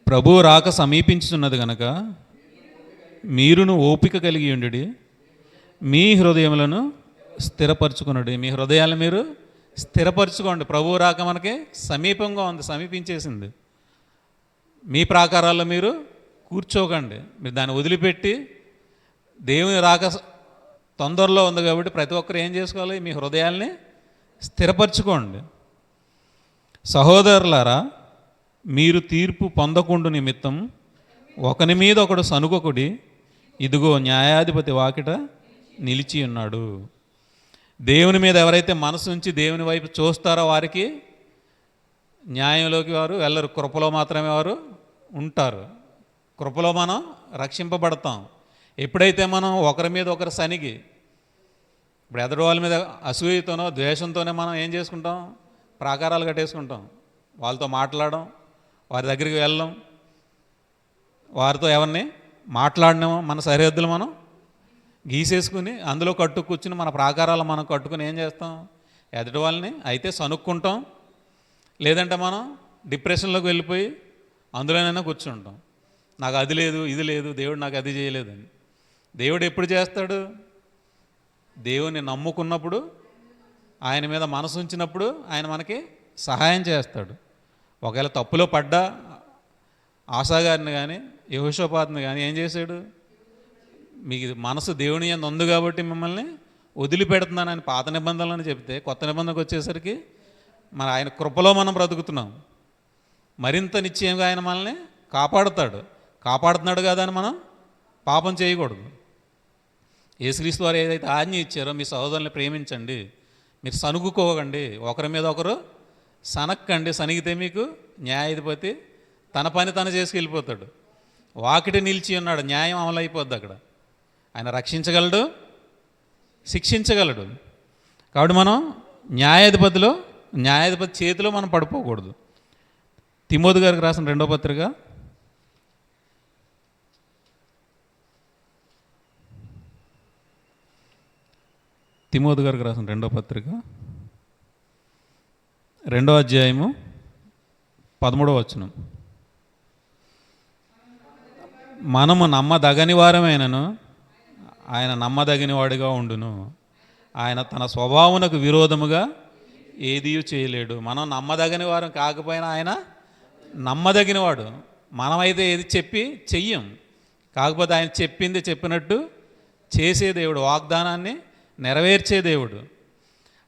ప్రభువు రాక సమీపించుచున్నది గనక మీరును ఓపిక కలిగి ఉండుడి, మీ హృదయములను స్థిరపరచుకున్నాడు. మీ హృదయాలను మీరు స్థిరపరచుకోండి. ప్రభువు రాక మనకి సమీపంగా ఉంది, సమీపించేసింది. మీ ప్రాకారాల్లో మీరు కూర్చోకండి. మీరు దాన్ని వదిలిపెట్టి దేవుని రాక తొందరలో ఉంది కాబట్టి ప్రతి ఒక్కరు ఏం చేసుకోవాలి? మీ హృదయాల్ని స్థిరపరచుకోండి. సహోదరులారా, మీరు తీర్పు పొందకుండు నిమిత్తం ఒకని మీద ఒకడు సనుగొకుడి. ఇదిగో న్యాయాధిపతి వాకిట నిలిచి ఉన్నాడు. దేవుని మీద ఎవరైతే మనసు ఉంచి దేవుని వైపు చూస్తారో వారికి న్యాయంలోకి వారు వెళ్ళరు. కృపలో మాత్రమే వారు ఉంటారు. కృపలో మనం రక్షింపబడతాం. ఎప్పుడైతే మనం ఒకరి మీద ఒకరు సనిగి, ఇప్పుడు ఎదుటి వాళ్ళ మీద అసూయతోనో ద్వేషంతోనే మనం ఏం చేసుకుంటాం? ప్రాకారాలు కట్టేసుకుంటాం. వాళ్ళతో మాట్లాడడం, వారి దగ్గరికి వెళ్ళడం, వారితో ఎవరిని మాట్లాడినామో మన సరిహద్దులు మనం గీసేసుకుని అందులో కూర్చుని మన ప్రాకారాలు మనం కట్టుకుని ఏం చేస్తాం? ఎదుటి వాళ్ళని అయితే సనుక్కుంటాం, లేదంటే మనం డిప్రెషన్లోకి వెళ్ళిపోయి అందులోనైనా కూర్చుంటాం. నాకు అది లేదు, ఇది లేదు, దేవుడు నాకు అది చేయలేదని. దేవుడు ఎప్పుడు చేస్తాడు? దేవుని నమ్ముకున్నప్పుడు, ఆయన మీద మనసు ఉంచినప్పుడు ఆయన మనకి సహాయం చేస్తాడు. ఒకవేళ తప్పులో పడ్డా ఆశా గారిని కానీ యెహోషాపాతుని కానీ ఏం చేశాడు? మీకు మనసు దేవుని యందు ఉంది కాబట్టి మిమ్మల్ని వదిలిపెడుతున్నానని పాత నిబంధనలని చెప్తే, కొత్త నిబంధనకు వచ్చేసరికి మన ఆయన కృపలో మనం బ్రతుకుతున్నాం. మరింత నిశ్చయంగా ఆయన మనల్ని కాపాడుతున్నాడు కదా అని మనం పాపం చేయకూడదు. యేసుక్రీస్తు వారు ఏదైతే ఆజ్ఞ ఇచ్చారో, మీ సహోదరుల్ని ప్రేమించండి, మీరు సనుగుకోకండి, ఒకరి మీద ఒకరు సనక్కండి. సనిగితే మీకు న్యాయాధిపతి తన పని తను చేసుకెళ్ళిపోతాడు. వాకిటి నిలిచి ఉన్నాడు, న్యాయం అమలైపోద్ది అక్కడ. ఆయన రక్షించగలడు, శిక్షించగలడు. కాబట్టి మనం న్యాయాధిపతి చేతిలో మనం పడిపోకూడదు. తిమోతి గారికి రాసిన 2వ పత్రిక 2వ అధ్యాయము 13వ వచనం. మనము నమ్మదగని వారమైనను ఆయన నమ్మదగిన వాడిగా ఉండును. ఆయన తన స్వభావమునకు విరోధముగా ఏదీ చేయలేడు. మనం నమ్మదగని వారం కాకపోయినా ఆయన నమ్మదగినవాడు. మనమైతే ఏది చెప్పి చెయ్యం, కాకపోతే ఆయన చెప్పింది చెప్పినట్టు చేసే దేవుడు, వాగ్దానాన్ని నెరవేర్చే దేవుడు.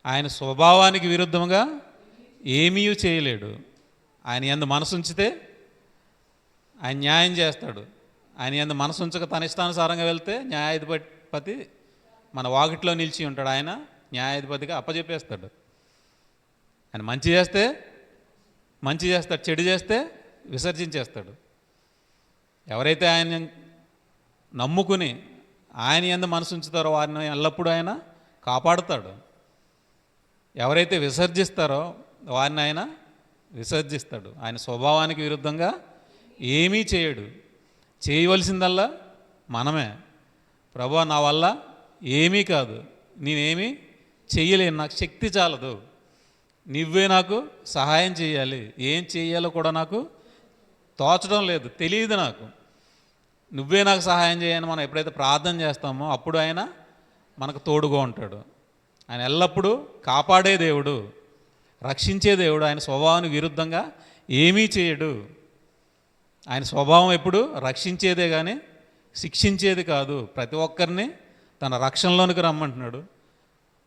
ఆయన స్వభావానికి విరుద్ధంగా ఏమీ చేయలేడు. ఆయన యందు మనసు ఉంచితే ఆయన న్యాయం చేస్తాడు. ఆయన యందు మనసు ఉంచక తన ఇష్టానుసారంగా వెళ్తే న్యాయాధిపతి మన వాకిట్లో నిలిచి ఉంటాడు. ఆయన న్యాయాధిపతిగా అప్పచెప్పేస్తాడు. ఆయన మంచి చేస్తే మంచి చేస్తాడు, చెడు చేస్తే విసర్జించేస్తాడు. ఎవరైతే ఆయన నమ్ముకుని ఆయన యందు మనసు ఉంచుతారో వారిని ఎల్లప్పుడూ ఆయన కాపాడుతాడు. ఎవరైతే విసర్జిస్తారో వారిని ఆయన విసర్జిస్తాడు. ఆయన స్వభావానికి విరుద్ధంగా ఏమీ చేయడు. చేయవలసిందల్లా మనమే. ప్రభువా, నా వల్ల ఏమీ కాదు, నేనేమీ చెయ్యలేను, నాకు శక్తి చాలదు, నువ్వే నాకు సహాయం చేయాలి, ఏం చేయాలో కూడా నాకు తోచడం లేదు, తెలియదు నాకు, నువ్వే నాకు సహాయం చేయని మనం ఎప్పుడైతే ప్రార్థన చేస్తామో అప్పుడు ఆయన మనకు తోడుగా ఉంటాడు. ఆయన ఎల్లప్పుడూ కాపాడే దేవుడు, రక్షించే దేవుడు. ఆయన స్వభావానికి విరుద్ధంగా ఏమీ చేయడు. ఆయన స్వభావం ఎప్పుడు రక్షించేదే కానీ శిక్షించేది కాదు. ప్రతి ఒక్కరిని తన రక్షణలోనికి రమ్మంటున్నాడు.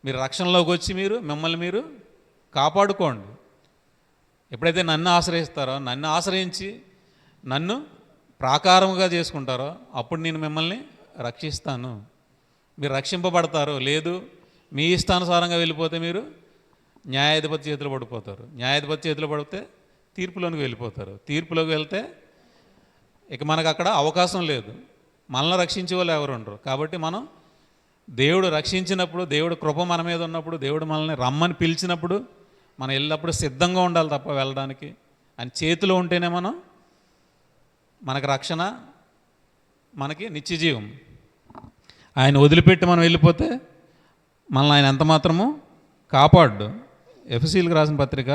మీరు రక్షణలోకి వచ్చి మిమ్మల్ని మీరు కాపాడుకోండి. ఎప్పుడైతే నన్ను ఆశ్రయిస్తారో, నన్ను ఆశ్రయించి నన్ను ప్రాకారముగా చేసుకుంటారో అప్పుడు నేను మిమ్మల్ని రక్షిస్తాను, మీరు రక్షింపబడతారు. లేదు మీ ఇష్టానుసారంగా వెళ్ళిపోతే మీరు న్యాయాధిపతి చేతిలో పడిపోతారు. న్యాయాధిపతి చేతిలో పడితే తీర్పులోనికి వెళ్ళిపోతారు. తీర్పులోకి వెళ్తే ఇక మనకు అక్కడ అవకాశం లేదు, మనల్ని రక్షించే వాళ్ళు ఎవరు ఉండరు. కాబట్టి మనం దేవుడు రక్షించినప్పుడు, దేవుడు కృప మన మీద ఉన్నప్పుడు, దేవుడు మనల్ని రమ్మని పిలిచినప్పుడు మనం ఎల్లప్పుడూ సిద్ధంగా ఉండాలి తప్ప వెళ్ళడానికి. ఆయన చేతిలో ఉంటేనే మనకు రక్షణ, మనకి నిత్యజీవం. ఆయన వదిలిపెట్టి మనం వెళ్ళిపోతే మనల్ని ఆయన ఎంత మాత్రము కాపాడు. ఎఫెసీయులకు రాసిన పత్రిక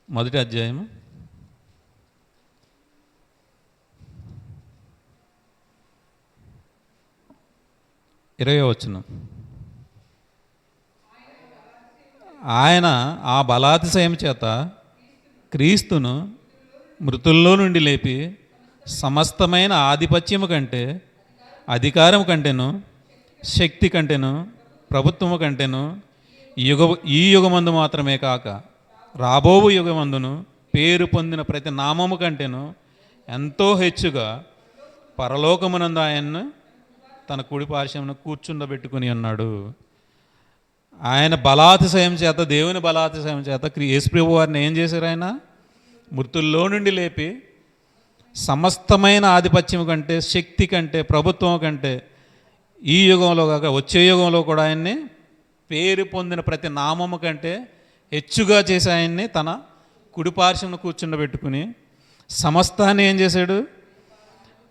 1వ అధ్యాయము 20వ వచనం. ఆయన ఆ బలాతిశయం చేత క్రీస్తును మృతుల్లో నుండి లేపి సమస్తమైన ఆధిపత్యము కంటే, అధికారం కంటేను, శక్తి కంటేను, ప్రభుత్వము కంటేను ఈ యుగమందు మాత్రమే కాక రాబోవు యుగమందును పేరు పొందిన ప్రతి నామము కంటేను ఎంతో హెచ్చుగా పరలోకమునందు ఆయన్ను తన కుడి పార్శ్వమున కూర్చుండబెట్టుకుని ఉన్నాడు. ఆయన బలాతిశయం చేత, దేవుని బలాతిశయం చేత యేసుప్రభు వారిని ఏం చేశారు? ఆయన మృతుల్లో నుండి లేపి సమస్తమైన ఆధిపత్యం కంటే, శక్తి కంటే, ప్రభుత్వం కంటే ఈ యుగంలో కాక వచ్చే యుగంలో కూడా ఆయన్ని పేరు పొందిన ప్రతి నామము కంటే హెచ్చుగా చేసి ఆయన్ని తన కుడిపార్శ్వమును కూర్చుండబెట్టుకుని సమస్తాన్ని ఏం చేశాడు?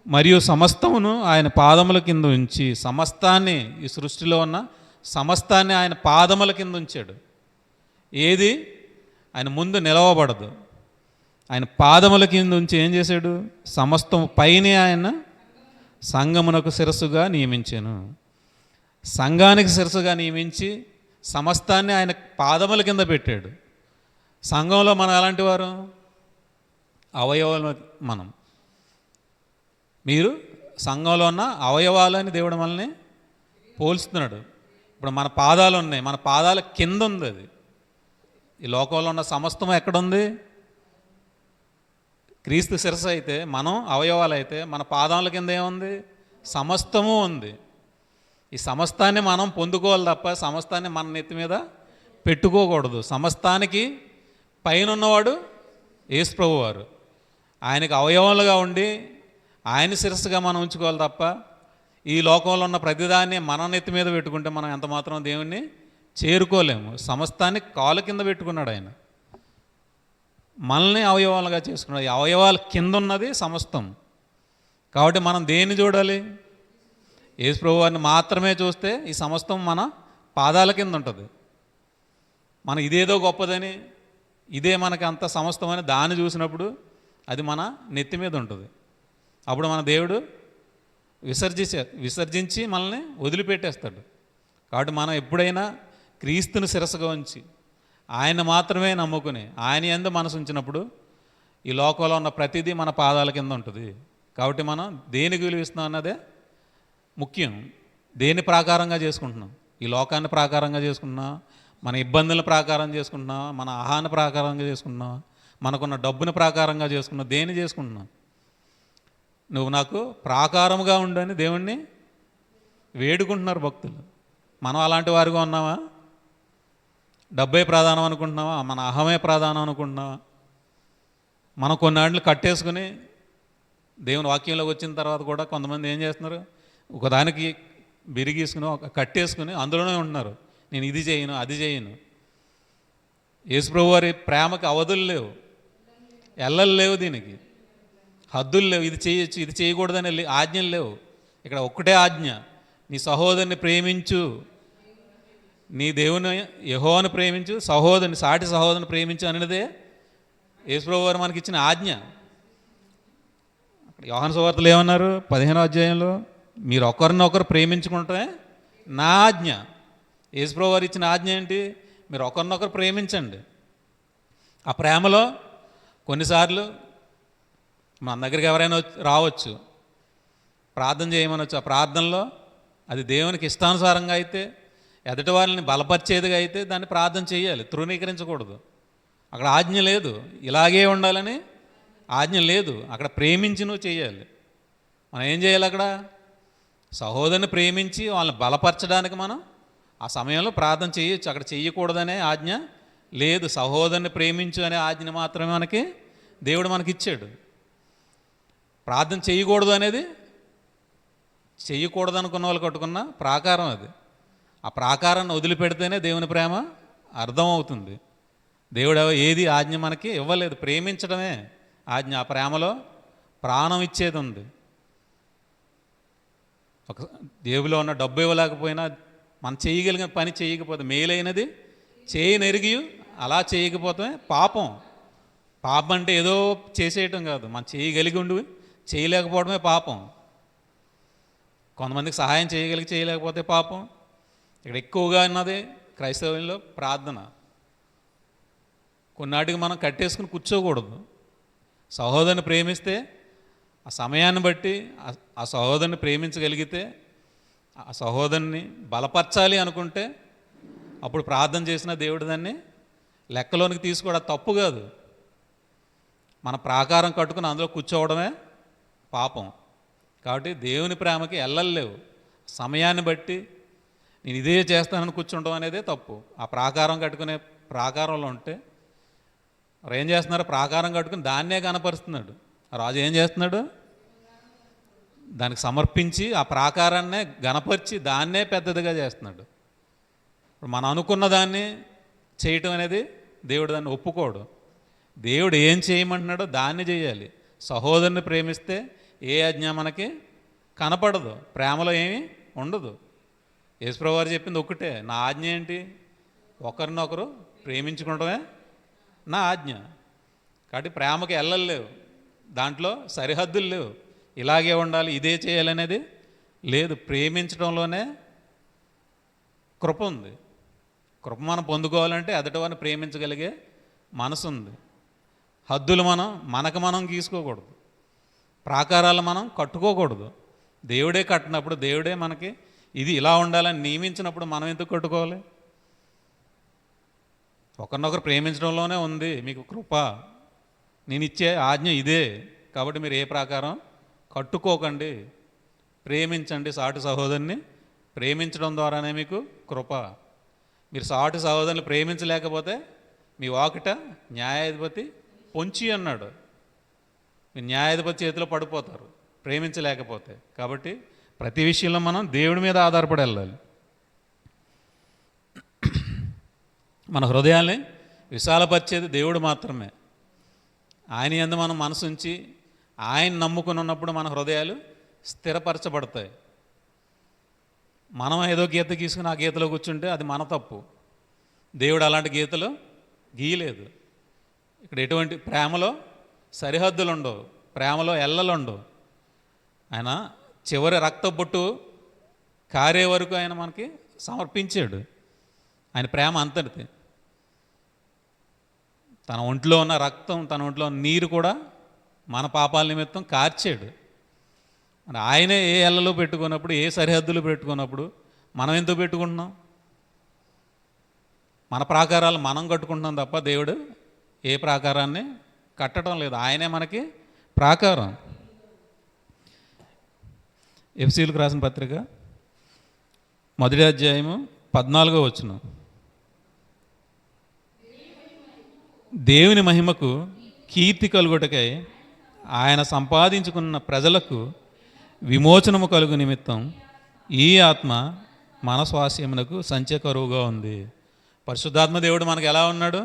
మరియు సమస్తమును ఆయన పాదముల కింద ఉంచి, సమస్తాన్ని, ఈ సృష్టిలో ఉన్న సమస్తాన్ని ఆయన పాదముల కింద ఉంచాడు. ఏది ఆయన ముందు నిలవబడదు. ఆయన పాదముల కింద ఉంచి ఏం చేశాడు? సమస్తం పైనే ఆయన సంఘమునకు శిరస్సుగా నియమించాను. సంఘానికి శిరస్సుగా నియమించి సమస్తాన్ని ఆయన పాదముల కింద పెట్టాడు. సంఘంలో మనం ఎలాంటి వారు? అవయవాలు. మనం, మీరు సంఘంలో ఉన్న అవయవాలని దేవుడు మనల్ని పోల్స్తున్నాడు. ఇప్పుడు మన పాదాలు ఉన్నాయి, మన పాదాల కింద ఉంది అది. ఈ లోకంలో ఉన్న సమస్తం ఎక్కడుంది? క్రీస్తు శిరస్సు అయితే, మనం అవయవాలు అయితే, మన పాదాల కింద ఏముంది? సమస్తము ఉంది. ఈ సమస్తాన్ని మనం పొందుకోవాలి తప్ప సమస్తాన్ని మన నెత్తి మీద పెట్టుకోకూడదు. సమస్తానికి పైన ఉన్నవాడు యేసు ప్రభువారు. ఆయనకు అవయవాలుగా ఉండి ఆయన శిరస్సుగా మనం ఉంచుకోవాలి తప్ప ఈ లోకంలో ఉన్న ప్రతిదాన్ని మన నెత్తి మీద పెట్టుకుంటే మనం ఎంత మాత్రం దేవుణ్ణి చేరుకోలేము. సమస్తాన్ని కాలు కింద పెట్టుకున్నాడు ఆయన, మనల్ని అవయవాలుగా చేసుకున్నాడు. ఈ అవయవాల కింద ఉన్నది సమస్తం. కాబట్టి మనం దేన్ని చూడాలి? యేసు ప్రభువారిని మాత్రమే చూస్తే ఈ సమస్తం మన పాదాల కింద ఉంటుంది. మనం ఇదేదో గొప్పదని, ఇదే మనకి అంత సమస్తమని దాన్ని చూసినప్పుడు అది మన నెత్తి మీద ఉంటుంది. అప్పుడు మన దేవుడు విసర్జించి మనల్ని వదిలిపెట్టేస్తాడు. కాబట్టి మనం ఎప్పుడైనా క్రీస్తుని శిరస్సుగా ఉంచి ఆయన మాత్రమే నమ్ముకుని ఆయన యందు మనసు ఉంచినప్పుడు ఈ లోకంలో ఉన్న ప్రతిదీ మన పాదాల కింద ఉంటుంది. కాబట్టి మనం దేనికి విలువిస్తున్నాం అన్నదే ముఖ్యం. దేని ప్రాకారంగా చేసుకుంటున్నాం? ఈ లోకాన్ని ప్రాకారంగా చేసుకుంటున్నాం, మన ఇబ్బందుల ప్రాకారం చేసుకుంటున్నాం, మన ఆహాన్ని ప్రాకారంగా చేసుకుంటున్నాం, మనకున్న డబ్బుని ప్రాకారంగా చేసుకున్నాం, దేన్ని చేసుకుంటున్నాం? నువ్వు నాకు ప్రాకారముగా ఉండని దేవుణ్ణి వేడుకుంటున్నారు భక్తులు. మనం అలాంటి వారిగా ఉన్నామా? డబ్బే ప్రధానం అనుకుంటున్నావా? మన అహమే ప్రధానం అనుకుంటున్నావా? మనం కొన్నాళ్ళు కట్టేసుకుని దేవుని వాక్యంలోకి వచ్చిన తర్వాత కూడా కొంతమంది ఏం చేస్తున్నారు? ఒకదానికి బిరిగీసుకుని కట్టేసుకుని అందులోనే ఉంటున్నారు. నేను ఇది చేయను, అది చేయను. యేసుప్రభు వారి ప్రేమకి అవధులు లేవు, ఎల్లలు లేవు, దీనికి హద్దులు లేవు. ఇది చేయొచ్చు, ఇది చేయకూడదని ఆజ్ఞలు లేవు. ఇక్కడ ఒక్కటే ఆజ్ఞ, నీ సహోదరుని ప్రేమించు, నీ దేవుని యెహోవాను ప్రేమించు, సాటి సహోదరుని ప్రేమించు అనేదే యేసుప్రభు వారు మనకి ఇచ్చిన ఆజ్ఞ. అక్కడ యోహాను సువార్తలో ఏమన్నారు? 15వ అధ్యాయంలో, మీరు ఒకరినొకరు ప్రేమించుకుంటే నా ఆజ్ఞ. యేసుప్రభు వారు ఇచ్చిన ఆజ్ఞ ఏంటి? మీరు ఒకరినొకరు ప్రేమించండి. ఆ ప్రేమలో కొన్నిసార్లు మన దగ్గరికి ఎవరైనా రావచ్చు, ప్రార్థన చేయమనొచ్చు. ఆ ప్రార్థనలో అది దేవునికి ఇష్టానుసారంగా అయితే, ఎదుటి వాళ్ళని బలపరిచేదిగా అయితే దాన్ని ప్రార్థన చేయాలి, తృణీకరించకూడదు. అక్కడ ఆజ్ఞ లేదు, ఇలాగే ఉండాలని ఆజ్ఞ లేదు. అక్కడ ప్రేమించి నువ్వు చేయాలి. మనం ఏం చేయాలి? అక్కడ సహోదరుని ప్రేమించి వాళ్ళని బలపరచడానికి మనం ఆ సమయంలో ప్రార్థన చేయొచ్చు. అక్కడ చెయ్యకూడదనే ఆజ్ఞ లేదు. సహోదరుని ప్రేమించు అనే ఆజ్ఞ మాత్రమే మనకి దేవుడు మనకి ఇచ్చాడు. ప్రార్థన చేయకూడదు అనేది చెయ్యకూడదు అనుకున్న వాళ్ళు కట్టుకున్న ప్రాకారం అది. ఆ ప్రాకారాన్ని వదిలిపెడితేనే దేవుని ప్రేమ అర్థమవుతుంది. దేవుడు ఏది ఆజ్ఞ మనకి ఇవ్వలేదు, ప్రేమించడమే ఆజ్ఞ. ఆ ప్రేమలో ప్రాణం ఇచ్చేది ఉంది. ఒక దేవులో ఉన్న డబ్బు ఇవ్వలేకపోయినా మనం చేయగలిగిన పని చేయకపోతే, మేలైనది చేయనెరిగి అలా చేయకపోతే పాపం. పాపం అంటే ఏదో చేసేయటం కాదు, మనం చేయగలిగి ఉండి చేయలేకపోవడమే పాపం. కొంతమందికి సహాయం చేయలేకపోతే పాపం. ఇక్కడ ఎక్కువగా ఉన్నది క్రైస్తవుల్లో ప్రార్థన. కొన్నాటికి మనం కట్టేసుకుని కూర్చోకూడదు. సహోదరుని ప్రేమిస్తే ఆ సమయాన్ని బట్టి ఆ సహోదరుని ప్రేమించగలిగితే, ఆ సహోదరుని బలపరచాలి అనుకుంటే అప్పుడు ప్రార్థన చేసిన దేవుడు దాన్ని లెక్కలోనికి తీసుకోవడం తప్పు కాదు. మన ప్రాకారం కట్టుకుని అందులో కూర్చోవడమే పాపం. కాబట్టి దేవుని ప్రేమకి ఎల్లలేవు. సమయాన్ని బట్టి నేను ఇదే చేస్తానని కూర్చుంటాం అనేదే తప్పు. ఆ ప్రాకారం కట్టుకునే ప్రాకారంలో ఉంటే వారు ఏం చేస్తున్నారు? ప్రాకారం కట్టుకుని దాన్నే కనపరుస్తున్నాడు. రాజు ఏం చేస్తున్నాడు? దానికి సమర్పించి ఆ ప్రాకారాన్నే గణపరిచి దాన్నే పెద్దదిగా చేస్తున్నాడు. ఇప్పుడు మనం అనుకున్న దాన్ని చేయటం అనేది దేవుడు దాన్ని ఒప్పుకోడు. దేవుడు ఏం చేయమంటున్నాడో దాన్ని చేయాలి. సహోదరుని ప్రేమిస్తే ఏ ఆజ్ఞ మనకి కనపడదు, ప్రేమలో ఏమీ ఉండదు. యేసుప్రభువు వారు చెప్పింది ఒక్కటే, నా ఆజ్ఞ ఏంటి? ఒకరినొకరు ప్రేమించుకోవడమే నా ఆజ్ఞ. కాబట్టి ప్రేమకి ఎల్లలేవు, దాంట్లో సరిహద్దులు లేవు. ఇలాగే ఉండాలి, ఇదే చేయాలనేది లేదు. ప్రేమించడంలోనే కృప ఉంది. కృప మనం పొందుకోవాలంటే ఎదుటివారిని ప్రేమించగలిగే మనసు ఉంది. హద్దులు మనం గీసుకోకూడదు. ప్రాకారాలు మనం కట్టుకోకూడదు. దేవుడే కట్టినప్పుడు, దేవుడే మనకి ఇది ఇలా ఉండాలని నియమించినప్పుడు మనం ఎందుకు కట్టుకోవాలి? ఒకరినొకరు ప్రేమించడంలోనే ఉంది మీకు కృప. నేను ఇచ్చే ఆజ్ఞ ఇదే. కాబట్టి మీరు ఏ ప్రాకారం కట్టుకోకండి, ప్రేమించండి. సాటి సహోదరుని ప్రేమించడం ద్వారానే మీకు కృప. మీరు సాటి సహోదరుని ప్రేమించలేకపోతే మీ వాకిట న్యాయాధిపతి పొంచి అన్నాడు. మీరు న్యాయాధిపతి చేతిలో పడిపోతారు ప్రేమించలేకపోతే. కాబట్టి ప్రతి విషయంలో మనం దేవుడి మీద ఆధారపడి వెళ్ళాలి. మన హృదయాల్ని విశాలపరిచేది దేవుడు మాత్రమే. ఆయన యందు మనం మనసు ఉంచి ఆయన నమ్ముకుని ఉన్నప్పుడు మన హృదయాలు స్థిరపరచబడతాయి. మనం ఏదో గీత గీసుకుని ఆ గీతలో కూర్చుంటే అది మన తప్పు. దేవుడు అలాంటి గీతలు గీయలేదు. ఇక్కడ ఎటువంటి ప్రేమలో సరిహద్దులు ఉండవు, ప్రేమలో ఎల్లలు ఉండవు. ఆయన చివరి రక్త బొట్టు కారే వరకు ఆయన మనకి సమర్పించాడు. ఆయన ప్రేమ అంతటిది. తన ఒంట్లో ఉన్న రక్తం, తన ఒంట్లో ఉన్న నీరు కూడా మన పాపాల నిమిత్తం కార్చాడు. మరి ఆయనే ఏ ఎల్లలు పెట్టుకున్నప్పుడు, ఏ సరిహద్దులు పెట్టుకున్నప్పుడు మనం ఎందుకు పెట్టుకుంటున్నాం? మన ప్రాకారాలు మనం కట్టుకుంటున్నాం తప్ప దేవుడు ఏ ప్రాకారాన్ని కట్టడం లేదు. ఆయనే మనకి ప్రాకారం. ఎఫెసీయులకు రాసిన పత్రిక 1వ అధ్యాయము 14వ వచనం. దేవుని మహిమకు కీర్తి కలుగుటకై ఆయన సంపాదించుకున్న ప్రజలకు విమోచనము కలుగు నిమిత్తం ఈ ఆత్మ మన స్వాస్యమునకు సంచకరువుగా ఉంది. పరిశుద్ధాత్మ దేవుడు మనకు ఎలా ఉన్నాడు?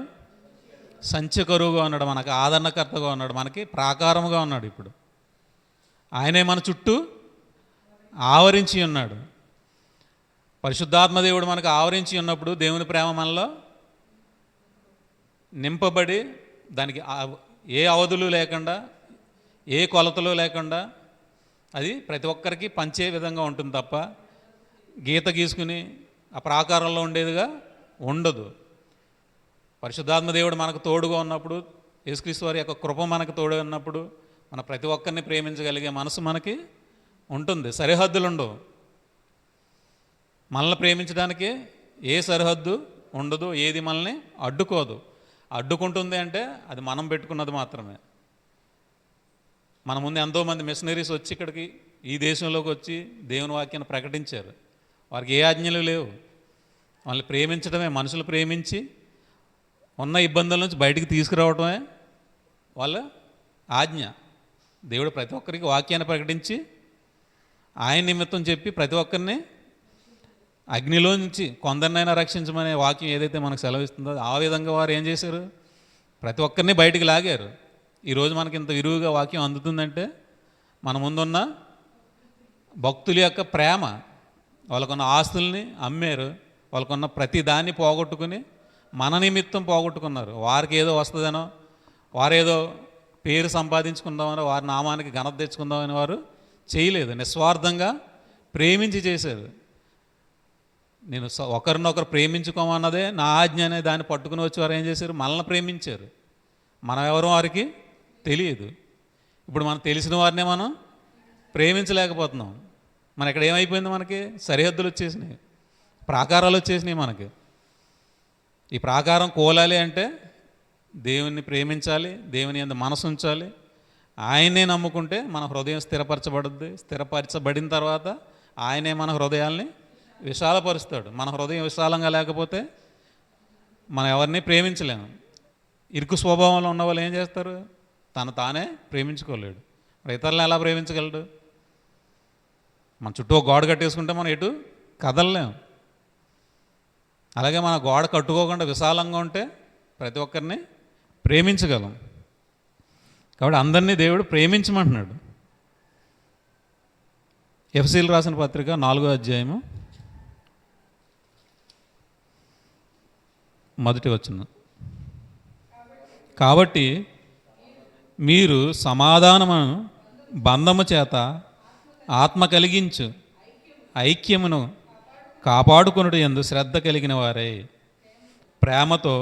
సంచకరువుగా ఉన్నాడు, మనకు ఆదరణకర్తగా ఉన్నాడు, మనకి ప్రాకారముగా ఉన్నాడు. ఇప్పుడు ఆయనే మన చుట్టూ ఆవరించి ఉన్నాడు. పరిశుద్ధాత్మ దేవుడు మనకు ఆవరించి ఉన్నప్పుడు దేవుని ప్రేమ మనలో నింపబడి, దానికి ఏ అవధులు లేకుండా, ఏ కొలతలు లేకుండా అది ప్రతి ఒక్కరికి పంచే విధంగా ఉంటుంది తప్ప గీత గీసుకుని ఆ ప్రాకారంలో ఉండేదిగా ఉండదు. పరిశుద్ధాత్మ దేవుడు మనకు తోడుగా ఉన్నప్పుడు, యేసుక్రీస్తు వారి యొక్క కృప మనకు తోడుగా ఉన్నప్పుడు మన ప్రతి ఒక్కరిని ప్రేమించగలిగే మనసు మనకి ఉంటుంది. సరిహద్దులు ఉండవు. మనల్ని ప్రేమించడానికి ఏ సరిహద్దు ఉండదు, ఏది మనల్ని అడ్డుకోదు. అడ్డుకుంటుంది అంటే అది మనం పెట్టుకున్నది మాత్రమే. మన ముందు ఎంతోమంది మిషనరీస్ వచ్చి ఇక్కడికి ఈ దేశంలోకి వచ్చి దేవుని వాక్యాన్ని ప్రకటించారు. వారికి ఏ ఆజ్ఞలు లేవు. వాళ్ళని ప్రేమించడమే, మనుషులు ప్రేమించి ఉన్న ఇబ్బందుల నుంచి బయటికి తీసుకురావడమే వాళ్ళ ఆజ్ఞ. దేవుడు ప్రతి ఒక్కరికి వాక్యాన్ని ప్రకటించి ఆయన నిమిత్తం చెప్పి ప్రతి ఒక్కరిని అగ్నిలో నుంచి కొందరినైనా రక్షించమనే వాక్యం ఏదైతే మనకు సెలవిస్తుందో ఆ విధంగా వారు ఏం చేశారు? ప్రతి ఒక్కరిని బయటికి లాగారు. ఈరోజు మనకి ఇంత విరువుగా వాక్యం అందుతుందంటే మన ముందున్న భక్తుల యొక్క ప్రేమ. వాళ్ళకున్న ఆస్తుల్ని అమ్మారు, వాళ్ళకున్న ప్రతి దాన్ని పోగొట్టుకుని మన నిమిత్తం పోగొట్టుకున్నారు. వారికి ఏదో వస్తుందనో, వారేదో పేరు సంపాదించుకుందామనో, వారి నామానికి ఘనత తెచ్చుకుందామని వారు చేయలేదు. నిస్వార్థంగా ప్రేమించి చేశారు. నేను ఒకరినొకరు ప్రేమించుకోమన్నదే నా ఆజ్ఞ అనే దాన్ని పట్టుకుని వచ్చి వారు ఏం చేశారు? మనల్ని ప్రేమించారు. మనం ఎవరో వారికి తెలియదు. ఇప్పుడు మనం తెలిసిన వారినే మనం ప్రేమించలేకపోతున్నాం. మన ఇక్కడ ఏమైపోయింది? మనకి సరిహద్దులు వచ్చేసినాయి, ప్రాకారాలు వచ్చేసినాయి మనకి. ఈ ప్రాకారం కోలాలి అంటే దేవుణ్ణి ప్రేమించాలి, దేవుని యందు మనసు ఉంచాలి, ఆయనే నమ్ముకుంటే మన హృదయం స్థిరపరచబడుద్ది. స్థిరపరచబడిన తర్వాత ఆయనే మన హృదయాల్ని విశాలపరుస్తాడు. మన హృదయం విశాలంగా లేకపోతే మనం ఎవరిని ప్రేమించలేము. ఇరుకు స్వభావంలో ఉన్న వాళ్ళు ఏం చేస్తారు? తానే ప్రేమించుకోలేడు. ఇతరులను ఎలా ప్రేమించగలడు? మన చుట్టూ గోడ కట్టేసుకుంటే మనం ఎటు కదలలేం. అలాగే మన గోడ కట్టుకోకుండా విశాలంగా ఉంటే ప్రతి ఒక్కరిని ప్రేమించగలం. కాబట్టి అందరినీ దేవుడు ప్రేమించమంటున్నాడు. ఎఫెసీయులకు రాసిన పత్రిక 4వ అధ్యాయము 1వ వచనం. కాబట్టి మీరు సమాధానమును బంధము చేత ఆత్మ కలిగించు ఐక్యమును కాపాడుకొనుట యందు శ్రద్ధ కలిగిన వారై ప్రేమతో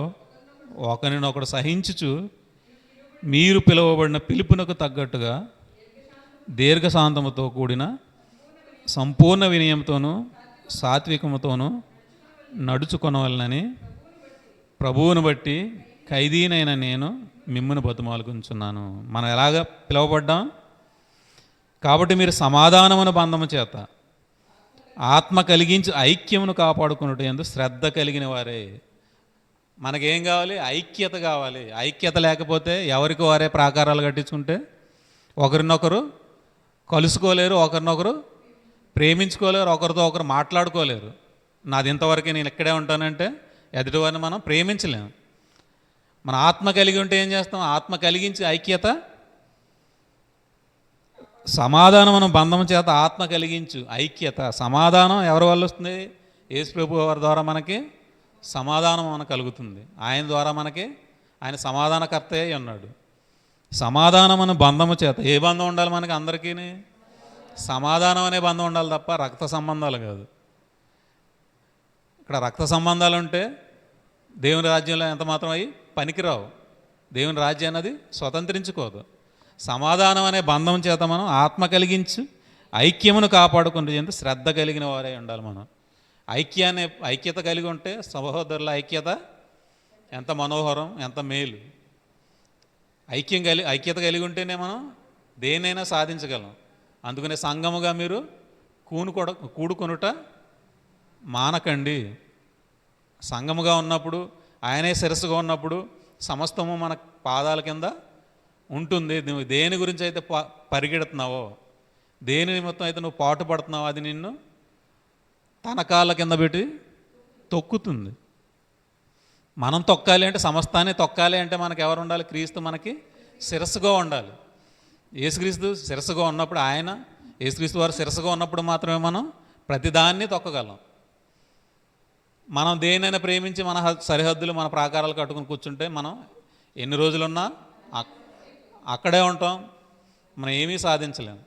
ఒకరినొకడు సహించుచు మీరు పిలువబడిన పిలుపునకు తగ్గట్టుగా దీర్ఘశాంతముతో కూడిన సంపూర్ణ వినయంతోనూ సాత్వికముతోనూ నడుచుకొనవలనని ప్రభువును బట్టి ఖైదీనైన నేను మిమ్మును బతిమాలుకుంటున్నాను. మనం ఎలాగ పిలువబడ్డాం? కాబట్టి మీరు సమాధానమును బంధము చేత ఆత్మ కలిగించి ఐక్యమును కాపాడుకున్నట్టు యందు శ్రద్ధ కలిగిన వారే. మనకేం కావాలి? ఐక్యత కావాలి. ఐక్యత లేకపోతే ఎవరికి వారే ప్రాకారాలు కట్టించుకుంటే ఒకరినొకరు కలుసుకోలేరు, ఒకరినొకరు ప్రేమించుకోలేరు, ఒకరితో ఒకరు మాట్లాడుకోలేరు. నాది ఇంతవరకే, నేను ఇక్కడే ఉంటానంటే ఎదుటివారిని మనం ప్రేమించలేము. మన ఆత్మ కలిగి ఉంటే ఏం చేస్తాం? ఆత్మ కలిగించి ఐక్యత, సమాధానం మనం బంధం చేత ఆత్మ కలిగించు ఐక్యత. సమాధానం ఎవరి వల్ల వస్తుంది? యేసు ప్రభు వారి ద్వారా మనకి సమాధానం మనకు కలుగుతుంది. ఆయన ద్వారా మనకి, ఆయన సమాధానకర్త అయి ఉన్నాడు. సమాధానం అనే బంధము చేత. ఏ బంధం ఉండాలి మనకి? అందరికీ సమాధానం అనే బంధం ఉండాలి తప్ప రక్త సంబంధాలు కాదు. ఇక్కడ రక్త సంబంధాలు ఉంటే దేవుని రాజ్యంలో ఎంత మాత్రం అవి పనికిరావు. దేవుని రాజ్యాన్ని అది స్వతంత్రించుకోదు. సమాధానం అనే బంధం చేత మనం ఆత్మ కలిగించు ఐక్యమును కాపాడుకుంటే ఎంత శ్రద్ధ కలిగిన వారే ఉండాలి. మనం ఐక్యత కలిగి ఉంటే సహోదరుల ఐక్యత ఎంత మనోహరం, ఎంత మేలు. ఐక్యత కలిగి ఉంటేనే మనం దేనైనా సాధించగలం. అందుకనే సంఘముగా మీరు కూడుకొనుట మానకండి. సంఘముగా ఉన్నప్పుడు, ఆయనే శిరస్సుగా ఉన్నప్పుడు సమస్తము మన పాదాల కింద ఉంటుంది. నువ్వు దేని గురించి అయితే పరిగెడుతున్నావో, దేని నిమిత్తం అయితే నువ్వు పాటు పడుతున్నావో అది నిన్ను తన కాళ్ళ కింద పెట్టి తొక్కుతుంది. మనం తొక్కాలి అంటే, సమస్తాన్ని తొక్కాలి అంటే మనకు ఎవరు ఉండాలి? క్రీస్తు మనకి శిరస్సుగా ఉండాలి. యేసుక్రీస్తు శిరస్సుగా ఉన్నప్పుడు, యేసుక్రీస్తు వారు శిరస్సుగా ఉన్నప్పుడు మాత్రమే మనం ప్రతిదాన్ని తొక్కగలం. మనం దేనైనా ప్రేమించి మన సరిహద్దులు, మన ప్రాకారాలు కట్టుకుని కూర్చుంటే మనం ఎన్ని రోజులున్నా అక్కడే ఉంటాం. మనం ఏమీ సాధించలేము.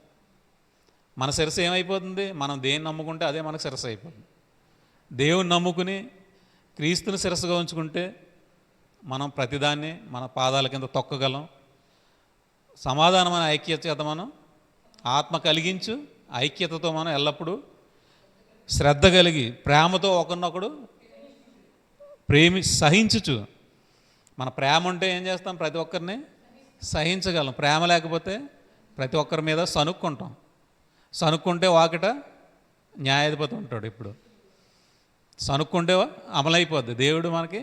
మన శిరస్సు ఏమైపోతుంది? మనం దేన్ని నమ్ముకుంటే అదే మనకు శిరస్సు అయిపోతుంది. దేవుని నమ్ముకుని క్రీస్తుని శిరస్సుగా ఉంచుకుంటే మనం ప్రతిదాన్ని మన పాదాల కింద తొక్కగలం. సమాధానమైన ఐక్యత చేత మనం ఆత్మ కలిగించు ఐక్యతతో మనం ఎల్లప్పుడూ శ్రద్ధ కలిగి ప్రేమతో ఒకరినొకడు సహించుచు. మన ప్రేమ ఉంటే ఏం చేస్తాం? ప్రతి ఒక్కరిని సహించగలం. ప్రేమ లేకపోతే ప్రతి ఒక్కరి మీద సనుక్కుంటే వాకిట న్యాయాధిపతి ఉంటాడు. ఇప్పుడు సనుక్కుంటే అమలైపోద్ది. దేవుడు మనకి